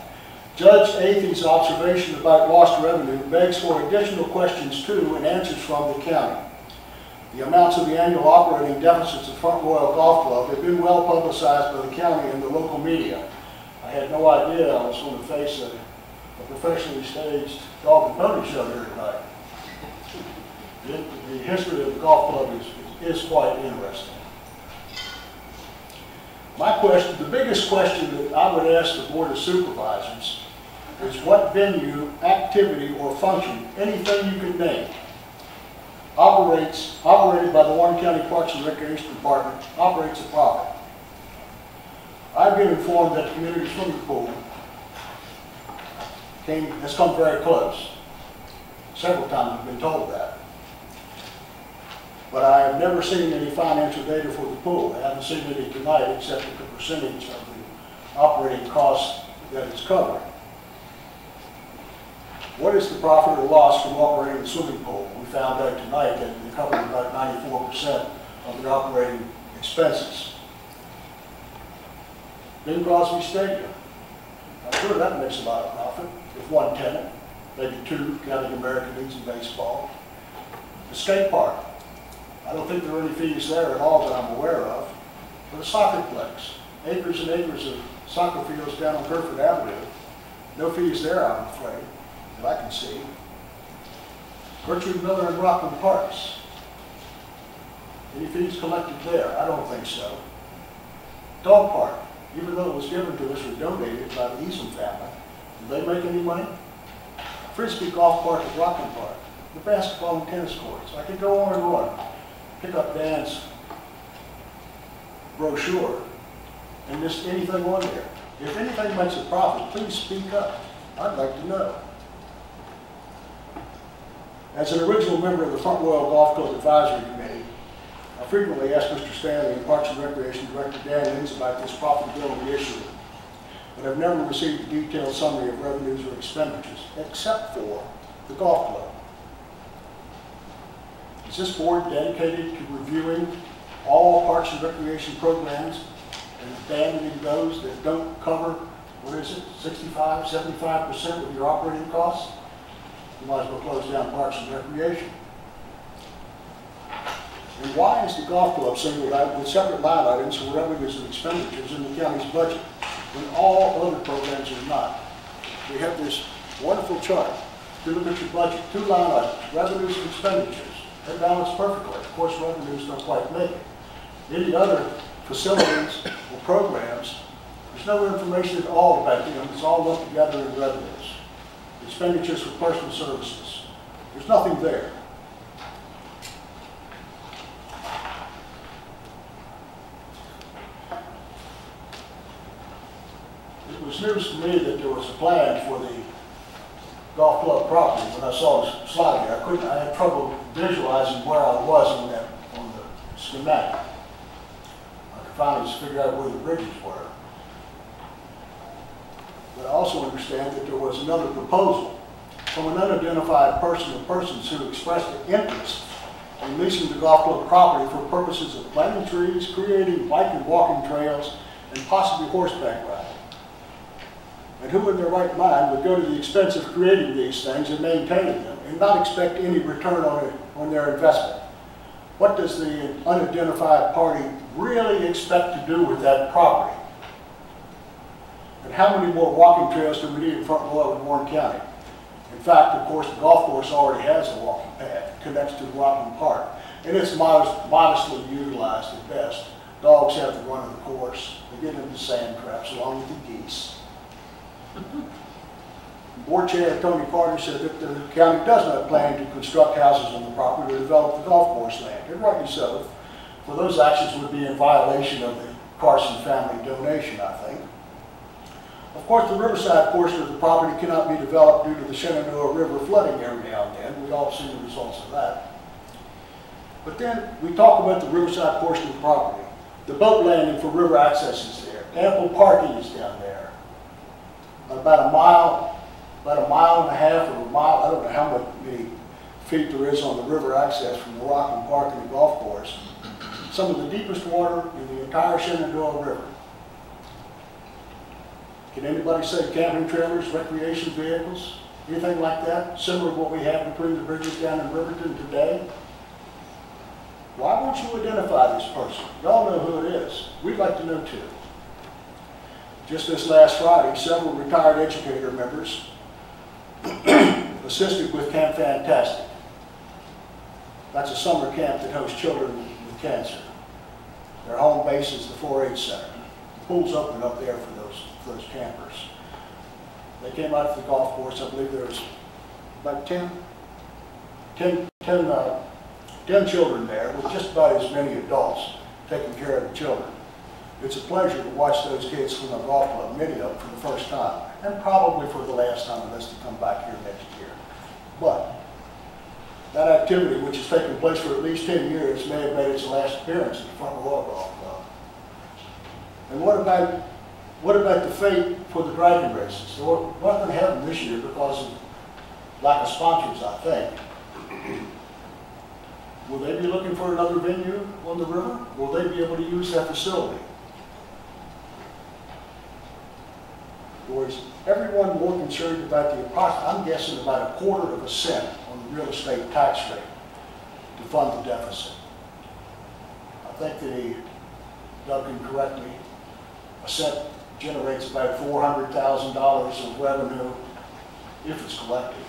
Speaker 6: Judge Athey's observation about lost revenue begs for additional questions to and answers from the county. The amounts of the annual operating deficits of Front Royal Golf Club have been well publicized by the county and the local media. I had no idea I was going to face a professionally staged golf and pony show here tonight. The history of the golf club is quite interesting. My question, the biggest question that I would ask the Board of Supervisors is what venue, activity, or function, anything you can name, operated by the Warren County Parks and Recreation Department, operates a profit. I've been informed that the community swimming pool has come very close. Several times I've been told that. But I have never seen any financial data for the pool. I haven't seen any tonight except for the percentage of the operating costs that it's covering. What is the profit or loss from operating the swimming pool? We found out tonight that they covered about 94% of the operating expenses. Bing Crosby Stadium. I'm sure that makes a lot of profit with one tenant, maybe two, counting American Leagues and baseball. The skate park. I don't think there are any fees there at all that I'm aware of. But a soccerplex. Acres and acres of soccer fields down on Burford Avenue. No fees there, I'm afraid, that I can see. Gertrude Miller and Rockland Parks. Any fees collected there? I don't think so. Dog park. Even though it was given to us or donated by the Eason family, did they make any money? Frisbee Golf Park at Rockland Park. The basketball and tennis courts. I could go on and on. Pick up Dan's brochure and miss anything on there. If anything makes a profit, please speak up. I'd like to know. As an original member of the Front Royal Golf Club Advisory Committee, I frequently ask Mr. Stanley and Parks and Recreation Director Dan Lins about this profitability issue, but I've never received a detailed summary of revenues or expenditures, except for the golf club. Is this board dedicated to reviewing all Parks and Recreation programs and abandoning those that don't cover, what is it, 65, 75% of your operating costs? You might as well close down Parks and Recreation. And why is the golf club singled out with separate line items for revenues and expenditures in the county's budget when all other programs are not? We have this wonderful chart. If you look at your budget, 2 line items, revenues and expenditures. They balance perfectly. Of course, revenues don't quite make it. Any other facilities or programs, there's no information at all about them. It's all lumped together in revenues. Expenditures for personal services. There's nothing there. It was news to me that there was a plan for the golf club property. When I saw the slide there, I had trouble visualizing where I was on the schematic. I could finally figure out where the bridges were. But I also understand that there was another proposal from an unidentified person or persons who expressed an interest in leasing the golf club property for purposes of planting trees, creating bike and walking trails, and possibly horseback riding. And who in their right mind would go to the expense of creating these things and maintaining them and not expect any return on their investment? What does the unidentified party really expect to do with that property? And how many more walking trails do we need in Front Royal and Warren County? In fact, of course, the golf course already has a walking path. It connects to Rockland Park. And it's modestly utilized at best. Dogs have the run of the course. They get into sand traps along with the geese. Board Chair Tony Carter said that the county does not plan to construct houses on the property or develop the golf course land, and rightly so, for those actions would be in violation of the Carson family donation, I think. Of course, the riverside portion of the property cannot be developed due to the Shenandoah River flooding every now and then. We've all seen the results of that. But then we talk about the riverside portion of the property. The boat landing for river access is there. Ample parking is down there. About a mile and a half or a mile, I don't know how many feet there is on the river access from the Rockland Park and the golf course. Some of the deepest water in the entire Shenandoah River. Can anybody say camping trailers, recreation vehicles, anything like that, similar to what we have between the bridges down in Riverton today? Why won't you identify this person? Y'all know who it is. We'd like to know too. Just this last Friday, several retired educator members assisted with Camp Fantastic. That's a summer camp that hosts children with cancer. Their home base is the 4-H Center. The pool's open up there for those campers. They came out to the golf course. I believe there was about 10 children there with just about as many adults taking care of the children. It's a pleasure to watch those kids from the golf club, many of them for the first time, and probably for the last time unless they come back here next year. But that activity, which has taken place for at least 10 years, may have made its last appearance at the Front Royal Golf Club. And what about the fate for the dragon races? We're not going to have them this year because of lack of sponsors, I think. Will they be looking for another venue on the river? Will they be able to use that facility? Or is everyone more concerned about the approximate, I'm guessing about 1/4 cent on the real estate tax rate to fund the deficit? I think that Doug can correct me, a cent generates about $400,000 of revenue if it's collected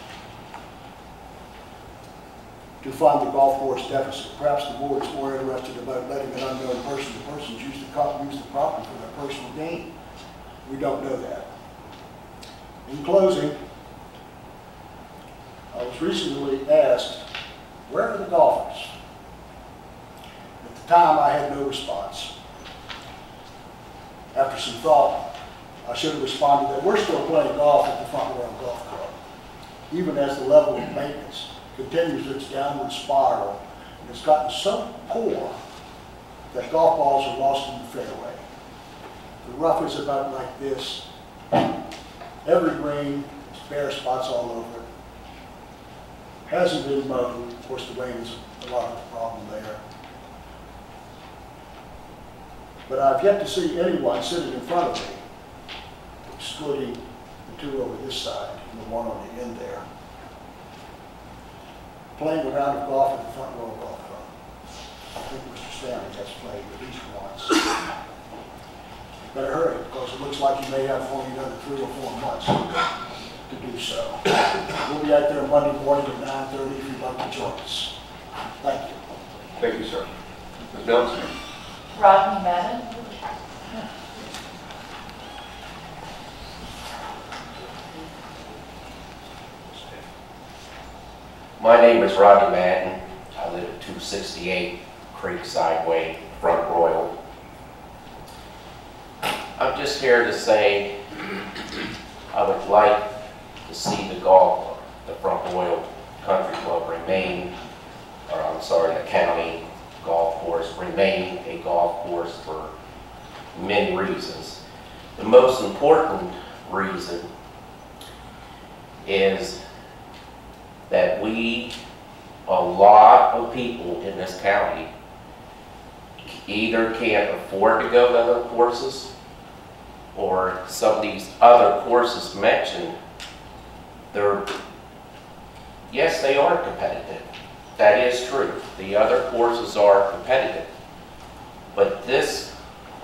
Speaker 6: to fund the golf course deficit. Perhaps the board is more interested about letting an unknown person to persons use the property for their personal gain. We don't know that. In closing, I was recently asked, where are the golfers? At the time, I had no response. After some thought, I should have responded that we're still playing golf at the Front Royal Golf Club, even as the level of maintenance continues its downward spiral, and it's gotten so poor that golf balls are lost in the fairway. The rough is about like this. Every green, there's bare spots all over it. Hasn't been mowed. Of course, the rain is a lot of the problem there. But I've yet to see anyone sitting in front of me, excluding the two over this side and the one on the end there, playing a round of golf at the front row golf club. I think Mr. Stanley has played at least once. Better hurry, because it looks like you may have only another 3 or 4 months to do so. We'll be out there Monday morning at 9:30 if you'd like to join us. Thank you.
Speaker 1: Thank you, sir. Ms. Nelson?
Speaker 5: Rodney Madden.
Speaker 7: My name is Rodney Madden. I live at 268 Creekside Way, Front Royal. I'm just here to say I would like to see the Front Royal Country Club remain, or I'm sorry, the county golf course remain a golf course for many reasons. The most important reason is that a lot of people in this county either can't afford to go to other courses, or some of these other courses mentioned, yes, they are competitive. That is true. The other courses are competitive. But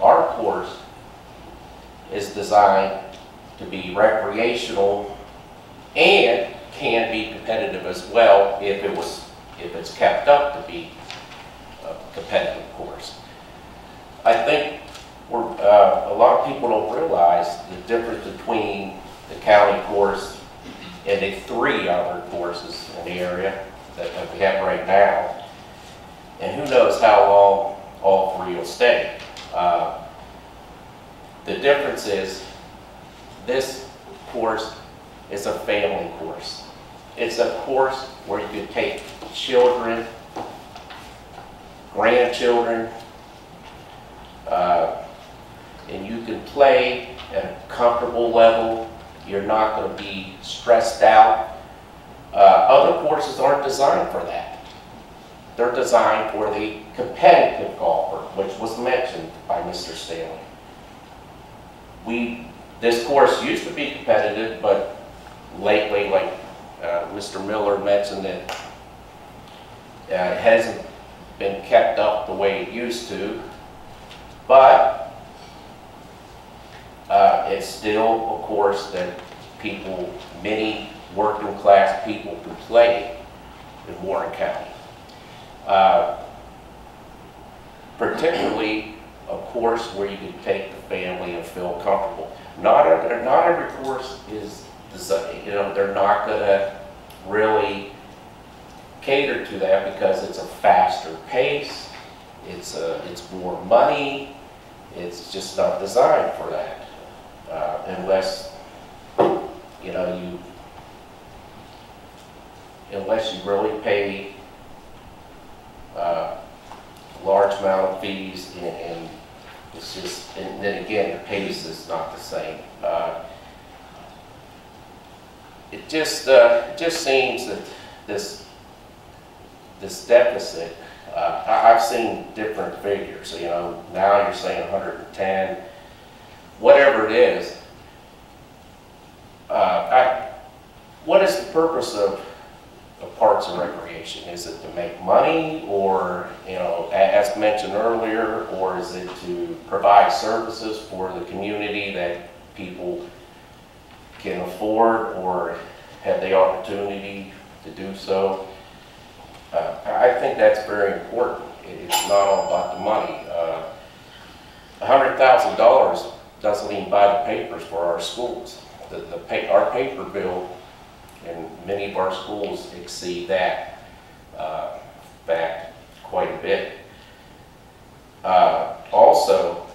Speaker 7: our course is designed to be recreational and can be competitive as well if it's kept up to be a competitive course. I think a lot of people don't realize the difference between the county course and the 3 other courses in the area that we have right now. And who knows how long all 3 will stay. The difference is this course is a family course. It's a course where you can take children, grandchildren, and you can play at a comfortable level. You're not going to be stressed out. Other courses aren't designed for that. They're designed for the competitive golfer, which was mentioned by Mr. Stanley. This course used to be competitive, but lately, like Mr. Miller mentioned, that it hasn't been kept up the way it used to. But it's still a course that many working class people can play in Warren County. Particularly a course where you can take the family and feel comfortable. Not every course is designed, they're not going to really cater to that because it's a faster pace, it's more money, it's just not designed for that. Unless you really pay a large amount of fees, and it's just, and then again, the pace is not the same. It just seems that this deficit, I've seen different figures, now you're saying 110, whatever it is. What is the purpose of Parks and Recreation? Is it to make money, or, as mentioned earlier, or is it to provide services for the community that people can afford or have the opportunity to do so? I think that's very important. It's not all about the money. $100,000 doesn't even buy the papers for our schools. Our paper bill in many of our schools exceed that fact quite a bit. Also,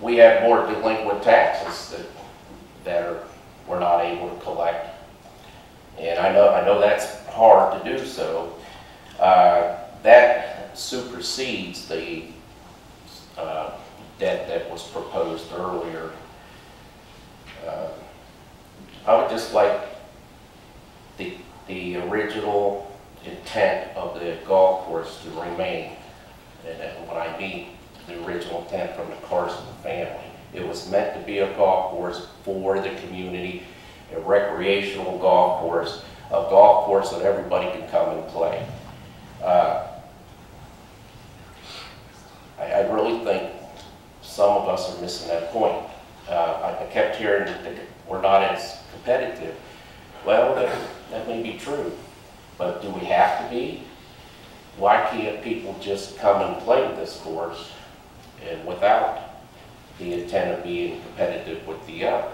Speaker 7: we have more delinquent taxes that we're not able to collect, and I know that's hard to do so. That supersedes the debt that was proposed earlier. I would just like the original intent of the golf course to remain. And when I mean the original intent from the Carson family, it was meant to be a golf course for the community, a recreational golf course, a golf course that everybody can come and play. I really think some of us are missing that point. I kept hearing that we're not as competitive. Well, that may be true, but do we have to be? Why can't people just come and play this course and without the intent of being competitive with the others?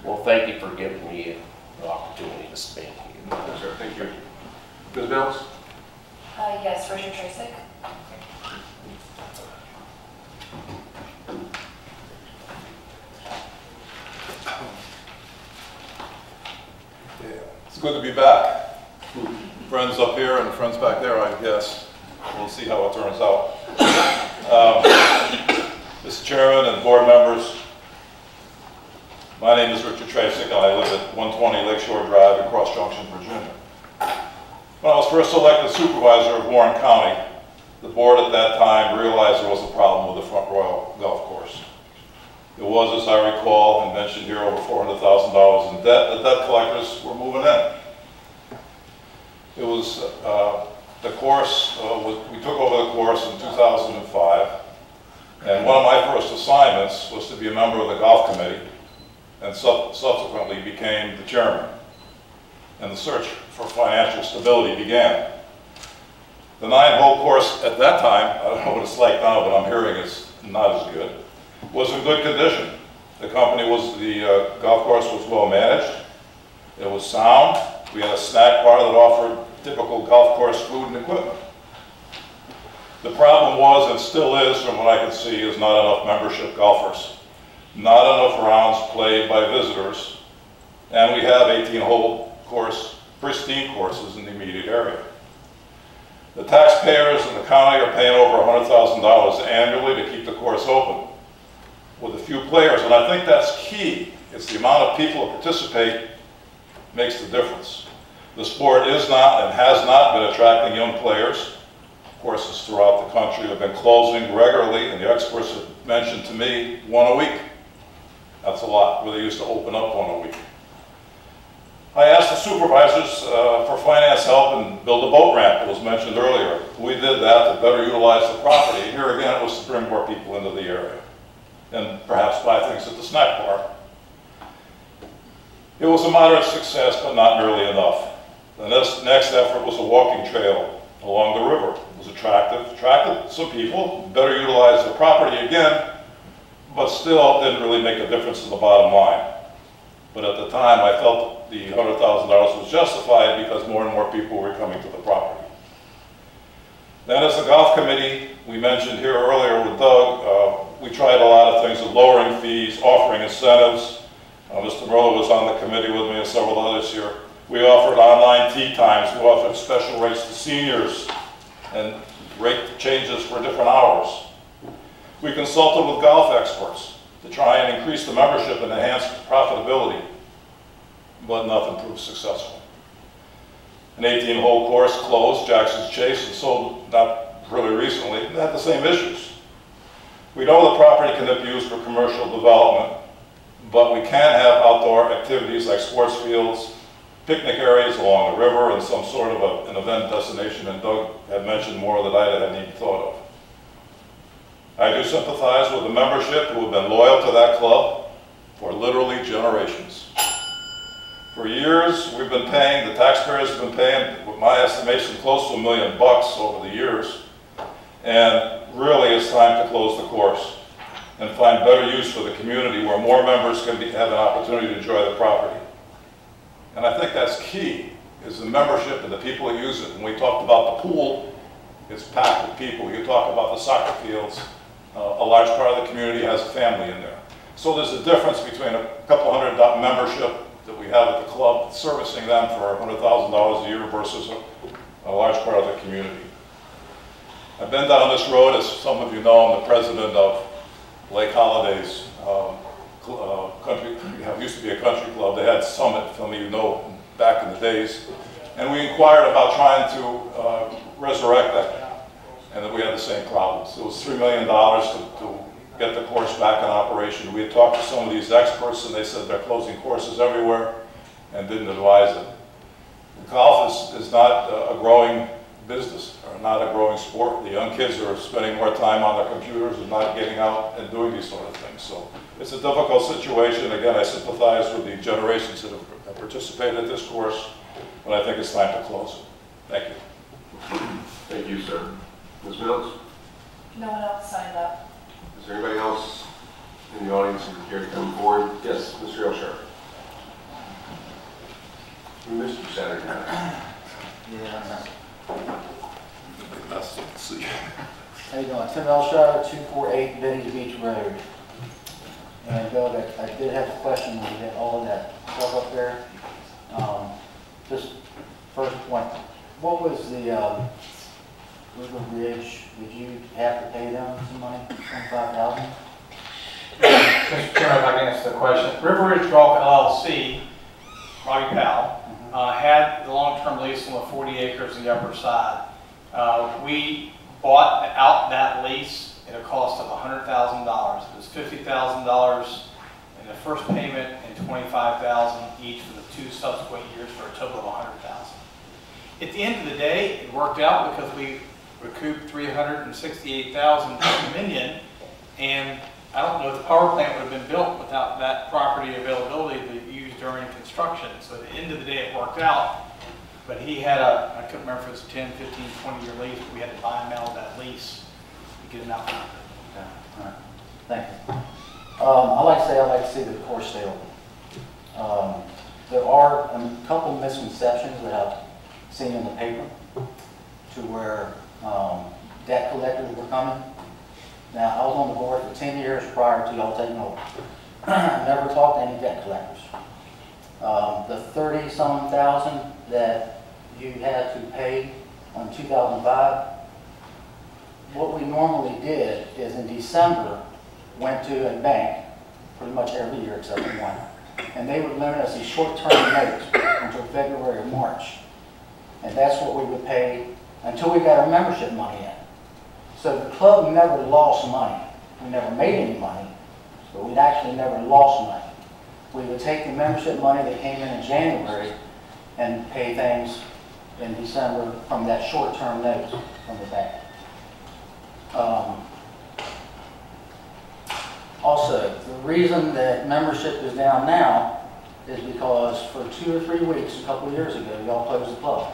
Speaker 7: Well, thank you for giving me the opportunity to speak.
Speaker 1: Yes, sir. Thank you. Ms. Mills?
Speaker 5: Yes, Richard Tracek.
Speaker 8: Yeah, it's good to be back. Friends up here and friends back there, I guess. We'll see how it turns out. Mr. Chairman and board members, my name is Richard Tracek, and I live at 120 Lakeshore Drive in Cross Junction, Virginia. When I was first elected supervisor of Warren County, the board at that time realized there was a problem with the Front Royal Golf Course. It was, as I recall, and mentioned here, over $400,000 in debt. The debt collectors were moving in. It was the course, we took over the course in 2005, and one of my first assignments was to be a member of the golf committee, and subsequently became the chairman. And the search for financial stability began. The 9-hole course at that time, I don't know what it's like now, but I'm hearing it's not as good, was in good condition. The golf course was well managed. It was sound. We had a snack bar that offered typical golf course food and equipment. The problem was, and still is, from what I can see, is not enough membership golfers. Not enough rounds played by visitors. And we have 18-hole course, pristine courses in the immediate area. The taxpayers in the county are paying over $100,000 annually to keep the course open with a few players, and I think that's key. It's the amount of people that participate makes the difference. The sport is not and has not been attracting young players. Courses throughout the country have been closing regularly, and the experts have mentioned to me 1 a week. That's a lot, where they used to open up 1 a week. I asked the supervisors for finance help and build a boat ramp that was mentioned earlier. We did that to better utilize the property. Here again, it was to bring more people into the area and perhaps buy things at the snack bar. It was a moderate success, but not nearly enough. The next effort was a walking trail along the river. It was attracted some people, better utilized the property again, but still didn't really make a difference in the bottom line. But at the time, I felt the $100,000 was justified because more and more people were coming to the property. Then as the golf committee, we mentioned here earlier with Doug, we tried a lot of things with lowering fees, offering incentives. Mr. Merlo was on the committee with me and several others here. We offered online tee times. We offered special rates to seniors and rate changes for different hours. We consulted with golf experts to try and increase the membership and enhance profitability, but nothing proved successful. An 18-hole course closed, Jackson's Chase, and sold not really recently, and had the same issues. We know the property can be used for commercial development, but we can have outdoor activities like sports fields, picnic areas along the river, and some sort of an event destination, and Doug had mentioned more that I hadn't even thought of. I do sympathize with the membership who have been loyal to that club for literally generations. For years, we've been paying, the taxpayers have been paying, with my estimation, close to $1 million over the years. And really, it's time to close the course and find better use for the community where more members can have an opportunity to enjoy the property. And I think that's key, is the membership and the people that use it. When we talked about the pool, it's packed with people. You talk about the soccer fields, a large part of the community has a family in there. So there's a difference between a couple hundred membership that we have at the club, servicing them for $100,000 a year versus a large part of the community. I've been down this road, as some of you know. I'm the president of Lake Holidays country. It used to be a country club. They had Summit, some of you know, back in the days. And we inquired about trying to resurrect that, and that we had the same problems. It was $3 million to get the course back in operation. We had talked to some of these experts, and they said they're closing courses everywhere and didn't advise it. Golf is not a growing business, or not a growing sport. The young kids are spending more time on their computers and not getting out and doing these sort of things. So it's a difficult situation. Again, I sympathize with the generations that have participated in this course, but I think it's time to close it. Thank you.
Speaker 1: Thank you, sir. Ms. Mills?
Speaker 5: No one else signed up.
Speaker 1: Is there anybody else in the audience who would care to come forward? Yes, Mr. Elsher. We missed you Saturday night.
Speaker 9: Yeah.
Speaker 8: Let's see.
Speaker 9: How you doing? Tim Elshaw, 248 Benny's Beach Road. And Bill, I did have a question when you had all of that stuff up there. Just first point, what was the River Bridge? Did you have to pay them some money, $25,000?
Speaker 2: Mr. Chairman, if I can answer the question. River Ridge Golf LLC, Robbie Powell, had the long-term lease on the 40 acres on the upper side. We bought out that lease at a cost of $100,000. It was $50,000 in the first payment and $25,000 each for the 2 subsequent years for a total of $100,000. At the end of the day, it worked out because we recouped $368,000 from Dominion, and I don't know if the power plant would have been built without that property availability to use during construction. So at the end of the day, it worked out. But he had I couldn't remember if it was a 10, 15, 20-year lease, but we had to buy him out of that lease to get him out.
Speaker 9: Okay. All right. Thank you. I'd like to see the course stay open. There are a couple misconceptions that I've seen in the paper to where debt collectors were coming. Now, I was on the board for 10 years prior to y'all taking over. I never talked to any debt collectors. The 30-some thousand that you had to pay on 2005, what we normally did is in December went to a bank pretty much every year except for one, and they would loan us these short-term notes until February or March, and that's what we would pay until we got our membership money in. So the club never lost money. We never made any money, but we'd actually never lost money. We would take the membership money that came in January and pay things in December from that short-term note from the bank. Also, the reason that membership is down now is because for 2 or 3 weeks, a couple of years ago, y'all closed the club.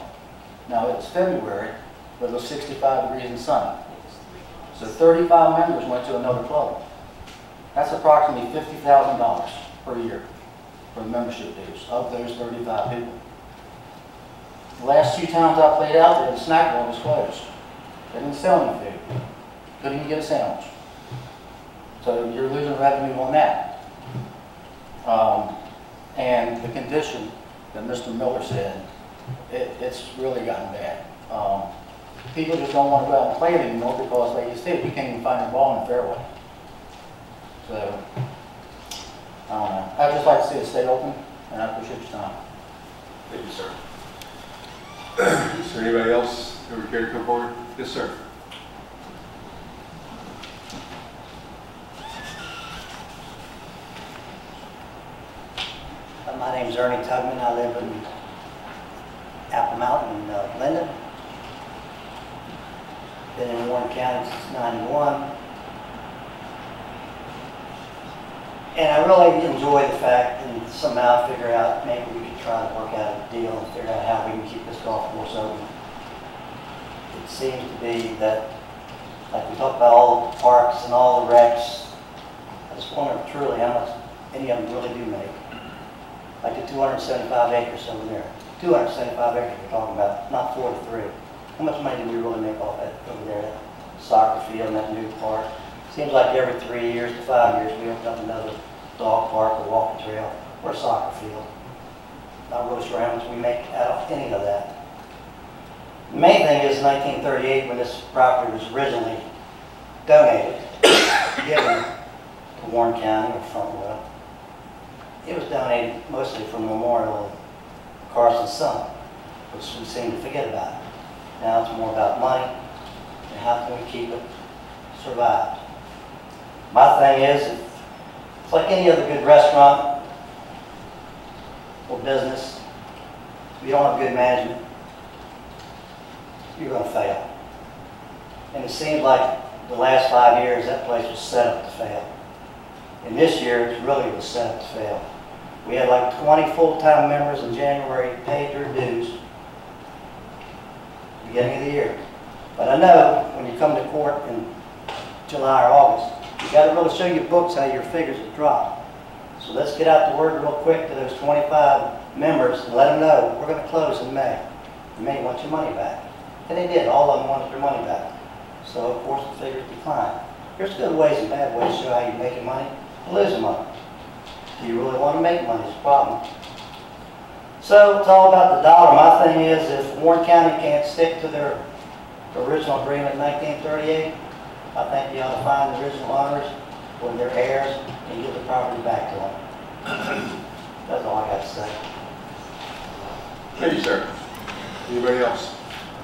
Speaker 9: Now it's February, but it was 65 degrees and sunny. So 35 members went to another club. That's approximately $50,000 per year for membership dues of those 35 people. The last 2 times I played out there, the snack bar was closed. They didn't sell any food. Couldn't even get a sandwich. So you're losing revenue on that. And the condition that Mr. Miller said, it's really gotten bad. People just don't want to go out and play it anymore because, like you said, you can't even find a ball in the fairway. So, I don't know. I'd just like to see it stay open, and I appreciate your time.
Speaker 1: Thank you, sir. Is there anybody else who would care to come forward? Yes, sir.
Speaker 10: My name's Ernie Tugman. I live in Apple Mountain, Linden. Been in Warren County since '91. And I really enjoy the fact and somehow figure out maybe we could try to work out a deal and figure out how we can keep this golf course open. It seems to be that, like we talked about all the parks and all the recs, I just wonder truly how much any of them really do make. Like the 275 acres over there. 275 acres we're talking about, not 43. How much money do we really make off that over there, that soccer field and that new park? Seems like every 3 years to 5 years we open up another dog park or walking trail or a soccer field. Not really sure how much we make out of any of that. The main thing is 1938, when this property was originally donated, given to Warren County or Front Royal, it was donated mostly for memorial of Carson's son, which we seem to forget about. Now it's more about money and how can we keep it survived. My thing is, it's like any other good restaurant or business. If you don't have good management, you're going to fail. And it seems like the last 5 years that place was set up to fail. And this year it really was set up to fail. We had like 20 full-time members in January paid their dues beginning of the year. But I know when you come to court in July or August, you got to really show your books how your figures have dropped. So let's get out the word real quick to those 25 members and let them know we're going to close in May. You may want your money back. And they did. All of them wanted their money back. So of course the figures declined. There's good ways and bad ways to show how you're making money and losing money. Do you really want to make money is the problem. So it's all about the dollar. My thing is, if Warren County can't stick to their original agreement in 1938, I think you ought to find the original owners or their heirs and give the property back to them. That's all I got to say.
Speaker 1: Thank you, sir. Anybody else?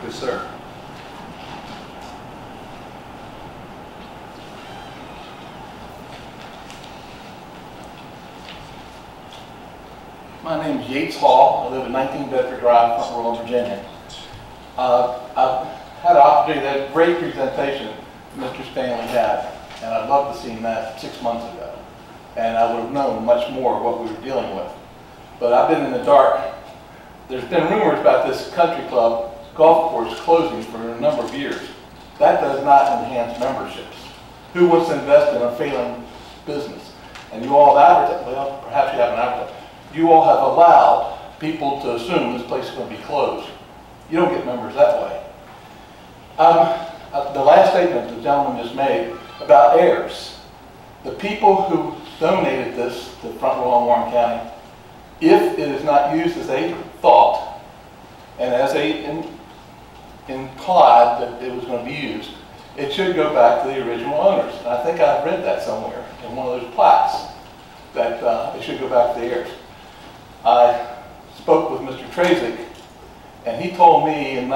Speaker 1: Yes, sir.
Speaker 11: My name is Yates Hall. I live at 19 Bedford Drive, Front Royal, Virginia. I've had an opportunity, that great presentation Mr. Stanley had, and I'd love to have seen that 6 months ago. And I would have known much more of what we were dealing with. But I've been in the dark. There's been rumors about this country club golf course closing for a number of years. That does not enhance memberships. Who wants to invest in a failing business? And you all have advertised, well, perhaps you haven't advertised. You all have allowed people to assume this place is going to be closed. You don't get members that way. The last statement the gentleman just made about heirs. The people who donated this to Front Royal and Warren County, if it is not used as they thought, and as they implied that it was going to be used, it should go back to the original owners. And I think I've read that somewhere in one of those plaques, that it should go back to the heirs. I spoke with Mr. Trazik, and he told me in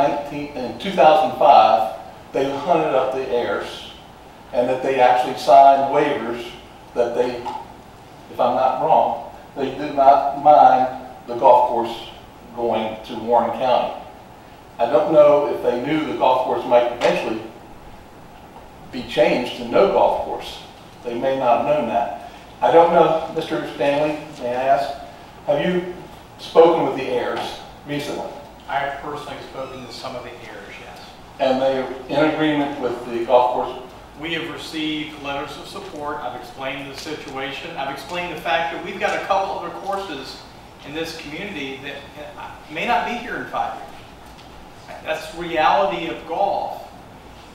Speaker 11: 2005 they hunted up the heirs, and that they actually signed waivers that they, if I'm not wrong, they did not mind the golf course going to Warren County. I don't know if they knew the golf course might eventually be changed to no golf course. They may not have known that. I don't know, Mr. Stanley, may I ask, have you spoken with the heirs recently?
Speaker 2: I have personally spoken to some of the heirs, yes.
Speaker 11: And they're in agreement with the golf course?
Speaker 2: We have received letters of support. I've explained the situation. I've explained the fact that we've got a couple other courses in this community that may not be here in 5 years. That's the reality of golf.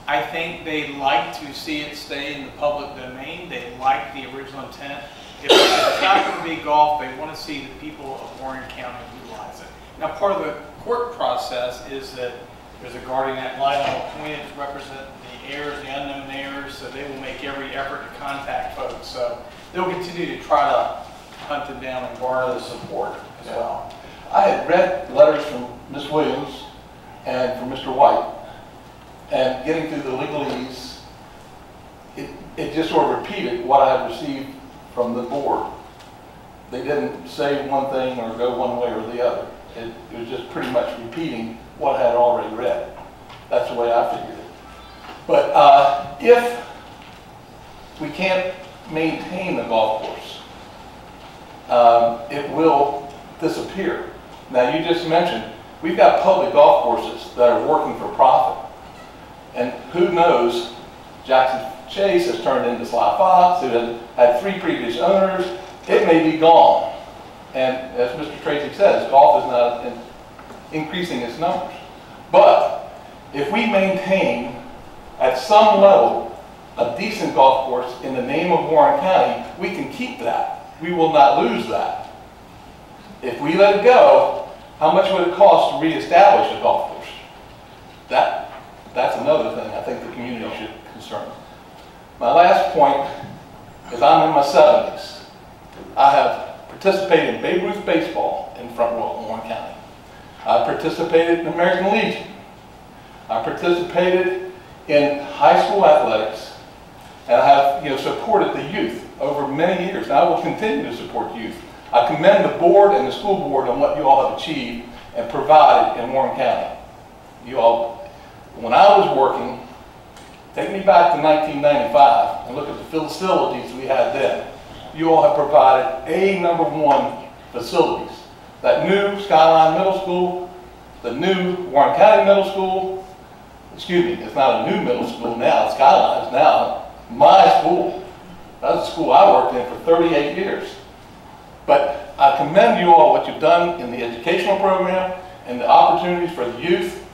Speaker 2: I think they like to see it stay in the public domain. They like the original intent. If it's not going to be golf, they want to see the people of Warren County utilize it. Now, part of the court process is that there's a guardian ad litem appointed to represent the heirs, the unknown heirs, so they will make every effort to contact folks. So they'll continue to try to hunt them down and garner the support as well.
Speaker 11: I had read letters from Ms. Williams and from Mr. White, and getting through the legalese, it just sort of repeated what I had received from the board. They didn't say one thing or go one way or the other. It was just pretty much repeating what I had already read. That's the way I figured it. But if we can't maintain the golf course, it will disappear. Now, you just mentioned, we've got public golf courses that are working for profit. And who knows, Jackson Chase has turned into Sly Fox, who had 3 previous owners. It may be gone. And as Mr. Tracy says, golf is not increasing its numbers. But if we maintain at some level a decent golf course in the name of Warren County, we can keep that. We will not lose that. if we let it go, how much would it cost to reestablish a golf course? That's another thing I think the community should concern. My last point is I'm in my 70s. I have participated in Babe Ruth baseball in Front Royal, Warren County. I participated in American Legion. I participated in high school athletics, and I have supported the youth over many years, and I will continue to support youth. I commend the board and the school board on what you all have achieved and provided in Warren County. You all, when I was working, take me back to 1995 and look at the facilities we had then. You all have provided #1 facilities. That new Skyline Middle School, the new Warren County Middle School, excuse me, it's not a new middle school now, Skyline is now my school. That's the school I worked in for 38 years. But I commend you all what you've done in the educational program and the opportunities for the youth.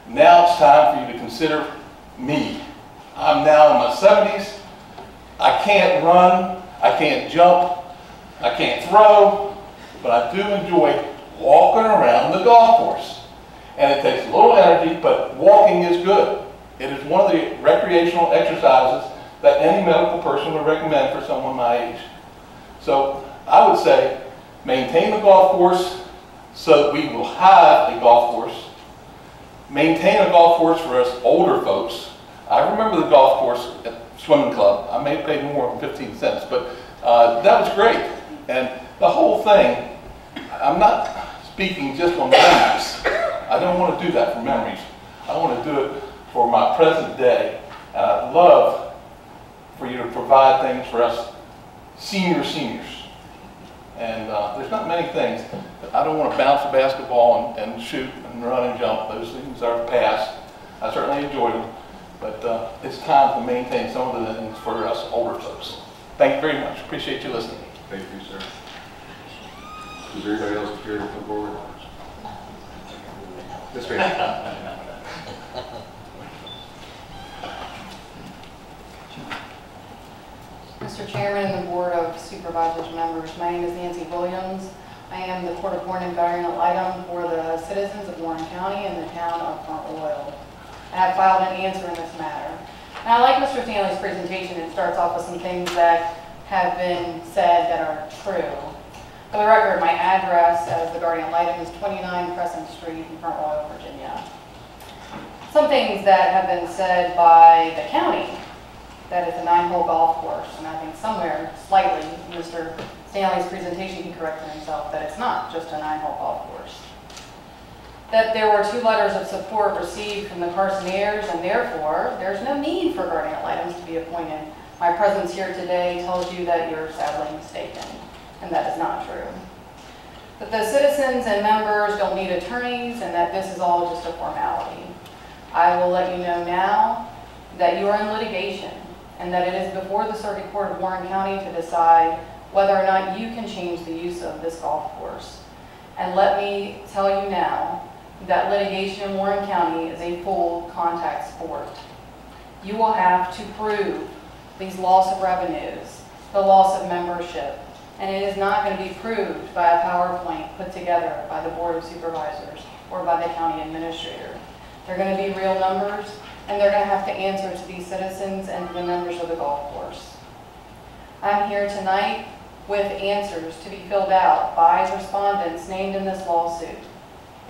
Speaker 11: Now it's time for you to consider me. I'm now in my 70s. I can't run, I can't jump, I can't throw, but I do enjoy walking around the golf course. And it takes a little energy, but walking is good. It is one of the recreational exercises that any medical person would recommend for someone my age. So I would say maintain the golf course so that we will have a golf course. Maintain a golf course for us older folks. I remember the golf course at swimming club. I may have paid more than 15 cents, but that was great. And the whole thing, I'm not speaking just on memories. I don't want to do that for memories. I want to do it for my present day. And I'd love for you to provide things for us seniors. And there's not many things. I don't want to bounce a basketball and shoot and run and jump. Those things are past. I certainly enjoy them. But it's time to maintain some of the things for us older folks. Thank you very much. Appreciate you listening.
Speaker 1: Thank you, sir. Is there anybody else here to come forward? Ms. Randy.
Speaker 12: Mr. Chairman and the Board of Supervisors members, my name is Nancy Williams. I am the Court of Warren Environmental Item for the citizens of Warren County and the town of Front Royal. I have filed an answer in this matter. And I like Mr. Stanley's presentation. It starts off with some things that have been said that are true. For the record, my address as the guardian ad litem is 29 Crescent Street in Front Royal, Virginia. Some things that have been said by the county, that it's a 9-hole golf course, and I think somewhere slightly Mr. Stanley's presentation he corrected himself that it's not just a 9-hole golf course. That there were 2 letters of support received from the Carsoneers, and therefore there's no need for guardian ad litems to be appointed. My presence here today tells you that you're sadly mistaken, and that is not true. That the citizens and members don't need attorneys, and that this is all just a formality. I will let you know now that you are in litigation, and that it is before the Circuit Court of Warren County to decide whether or not you can change the use of this golf course. And let me tell you now that litigation in Warren County is a full contact sport. You will have to prove these loss of revenues, the loss of membership, and it is not going to be proved by a PowerPoint put together by the Board of Supervisors or by the county administrator. They're going to be real numbers, and they're going to have to answer to these citizens and to the members of the golf course. I'm here tonight with answers to be filled out by respondents named in this lawsuit.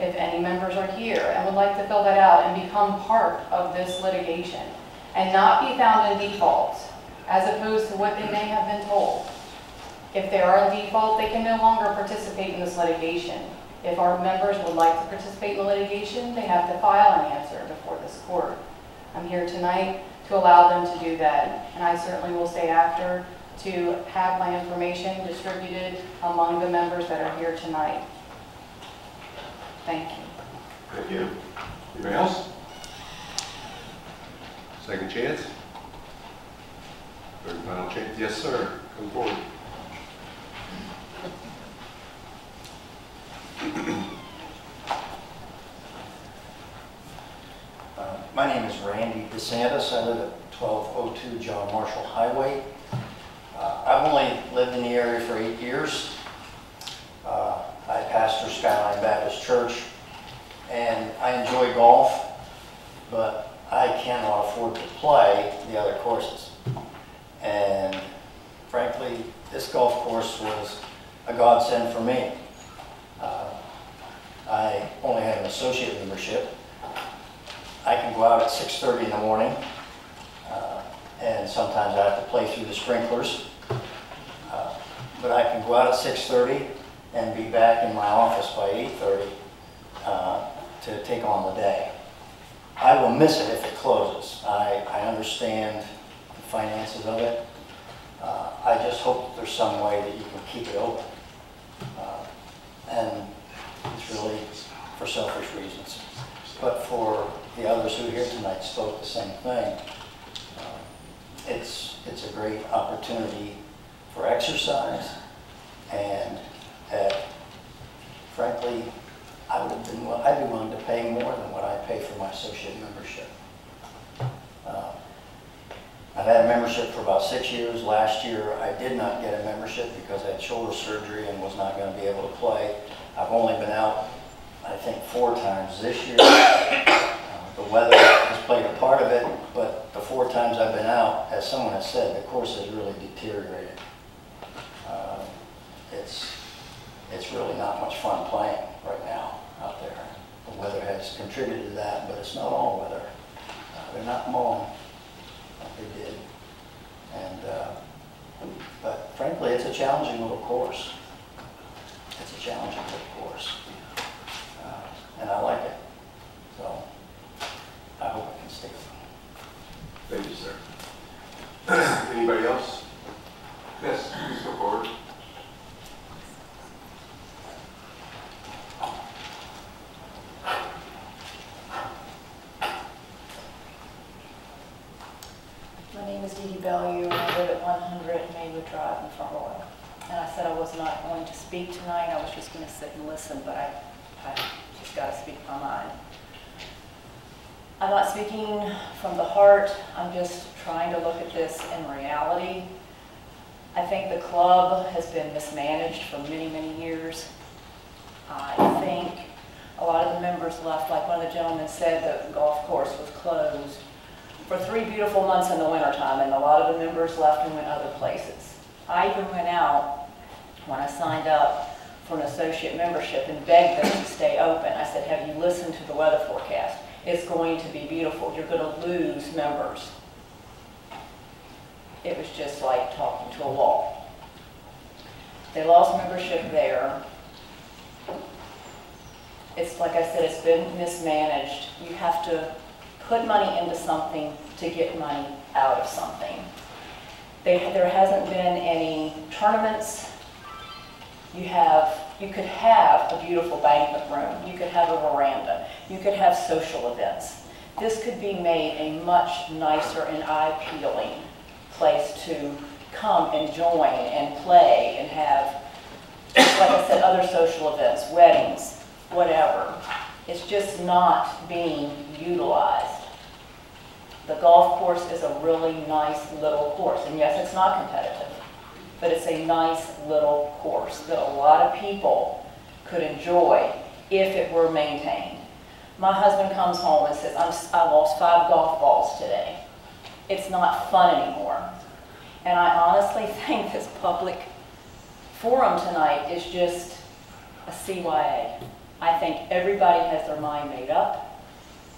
Speaker 12: If any members are here and would like to fill that out and become part of this litigation and not be found in default, as opposed to what they may have been told. If they are in default, they can no longer participate in this litigation. If our members would like to participate in the litigation, they have to file an answer before this court. I'm here tonight to allow them to do that, and I certainly will stay after to have my information distributed among the members that are here tonight. Thank you.
Speaker 1: Thank you. Anybody else? Second chance? Third and final chance? Yes, sir. Come forward.
Speaker 13: My name is Randy DeSantis. I live at 1202 John Marshall Highway. I've only lived in the area for 8 years. I pastor Skyline Baptist Church, and I enjoy golf, but I cannot afford to play the other courses. And frankly, this golf course was a godsend for me. I only have an associate membership. I can go out at 6:30 in the morning, and sometimes I have to play through the sprinklers. But I can go out at 6:30 and be back in my office by 8:30 to take on the day. I will miss it if it closes. I understand the finances of it. I just hope that there's some way that you can keep it open. And it's really for selfish reasons. But for the others who are here tonight spoke the same thing. It's a great opportunity for exercise, and frankly, I'd be willing to pay more than what I pay for my associate membership. I've had a membership for about 6 years. Last year, I did not get a membership because I had shoulder surgery and was not going to be able to play. I've only been out, I think, 4 times this year. The weather has played a part of it, but the 4 times I've been out, as someone has said, the course has really deteriorated. It's really not much fun playing right now out there. The weather has contributed to that, but it's not all weather. They're not mowing like they did. And, but frankly, it's a challenging little course. It's a challenging little course. And I like it. So I hope it can stick.
Speaker 1: Thank you, sir. Anybody else? Yes, please go forward.
Speaker 5: My name is Dee Dee Bellew, and I live at 100 Maywood Drive in Front Royal. And I said I was not going to speak tonight. I was just going to sit and listen, but I just got to speak my mind. I'm not speaking from the heart. I'm just trying to look at this in reality. I think the club has been mismanaged for many, many years. I think a lot of the members left, like one of the gentlemen said, the golf course was closed for 3 beautiful months in the wintertime, and a lot of the members left and went other places. I even went out when I signed up for an associate membership and begged them to stay open. I said, have you listened to the weather forecast? It's going to be beautiful. You're going to lose members. It was just like talking to a wall. They lost membership there. It's like I said, it's been mismanaged. You have to put money into something to get money out of something. There hasn't been any tournaments. You could have a beautiful banquet room. You could have a veranda. You could have social events. This could be made a much nicer and eye-appealing place to come and join and play and have, like I said, other social events, weddings, whatever. It's just not being utilized. The golf course is a really nice little course, and yes, it's not competitive, but it's a nice little course that a lot of people could enjoy if it were maintained. My husband comes home and says, I lost 5 golf balls today. It's not fun anymore. And I honestly think this public forum tonight is just a CYA. I think everybody has their mind made up.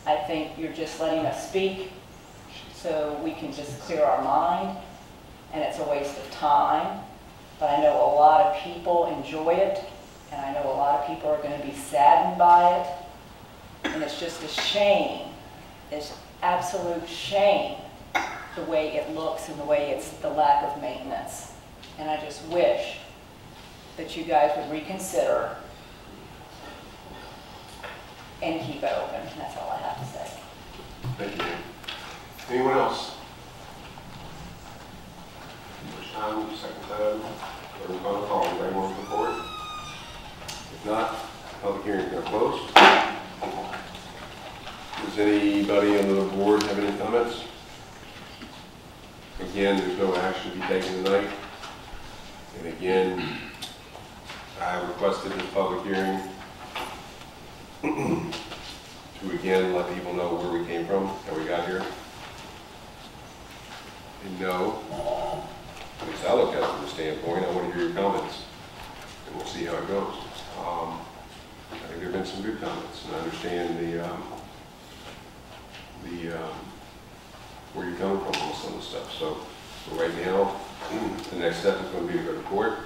Speaker 5: I think you're just letting us speak so we can just clear our mind, and it's a waste of time. But I know a lot of people enjoy it, and I know a lot of people are going to be saddened by it. And it's just a shame. It's absolute shame the way it looks and the way it's the lack of maintenance. And I just wish that you guys would reconsider and keep it open. And that's all I have to say.
Speaker 1: Thank you. Anyone else? First time, second time, or we're going to call. Anybody want to come forward? If not, public hearing is going to close. Does anybody on the board have any comments? Again, there's no action to be taken tonight. And again, I requested this public hearing to again let people know where we came from, how we got here. And no, at least I look at it from the standpoint, I want to hear your comments, and we'll see how it goes. I think there have been some good comments, and I understand where you're coming from on some of the stuff. So right now, the next step is going to be to go to court.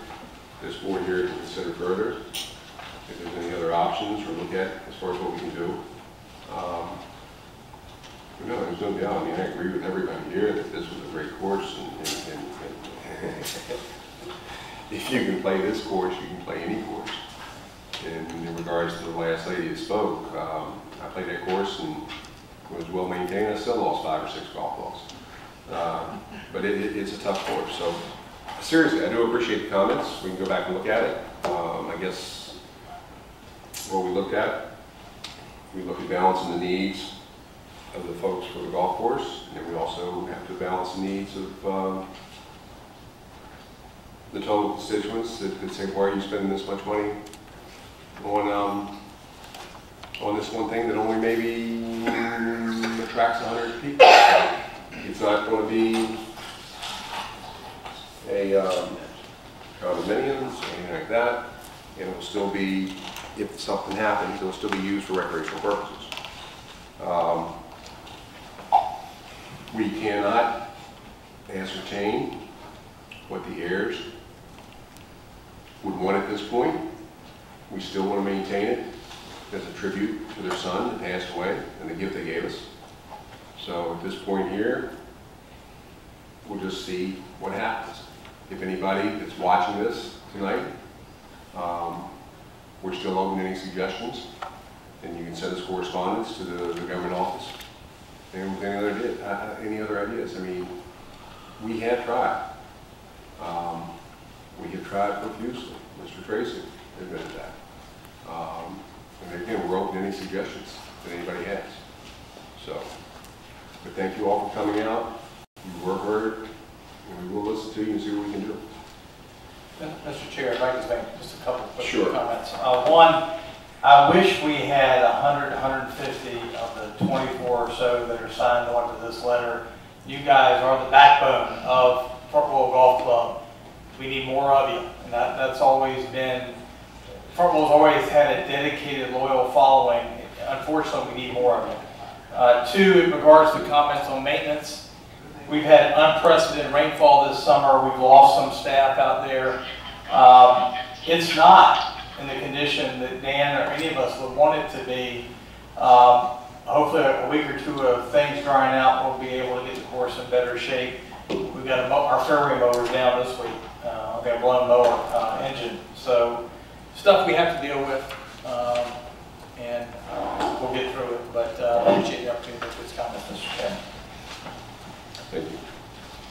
Speaker 1: This board here to consider further if there's any other options or look at as far as what we can do. But no, there's no doubt. I mean, I agree with everybody here that this was a great course, and if you can play this course, you can play any course. And in regards to the last lady that spoke, I played that course and it was well maintained. I still lost 5 or 6 golf balls. But it's a tough course. So seriously, I do appreciate the comments. We can go back and look at it. I guess what we looked at, we look at balancing the needs of the folks for the golf course, and we also have to balance the needs of the total constituents that say, why are you spending this much money on this one thing that only maybe attracts 100 people. It's not going to be a condominiums or anything like that, and it will still be, if something happens, it will still be used for recreational purposes. We cannot ascertain what the heirs would want at this point. We still want to maintain it as a tribute to their son that passed away and the gift they gave us. So at this point here, we'll just see what happens. If anybody that's watching this tonight, we're still open to any suggestions, and you can send us correspondence to the government office. And any other ideas? I mean, we have tried. We have tried profusely. Mr. Tracy admitted that. And again, we're open to any suggestions that anybody has. So, but thank you all for coming out. You were heard, and we will listen to you and see what we can do.
Speaker 2: Mr. Chair, if I could make just a couple of quick
Speaker 1: Sure.
Speaker 2: comments. One, I wish we had 100, 150 of the 24 or so that are signed on to this letter. You guys are the backbone of Front Royal Golf Club. We need more of you, and that's always been, Front Royal's always had a dedicated, loyal following. Unfortunately, we need more of you. Two, in regards to comments on maintenance, we've had unprecedented rainfall this summer. We've lost some staff out there. It's not in the condition that Dan or any of us would want it to be. Hopefully a week or two of things drying out, we'll be able to get the course in better shape. We've got our fairway mowers down this week. I've got a blown mower engine. So stuff we have to deal with, and we'll get through it. But I appreciate the opportunity to make this comment, Mr. Chairman.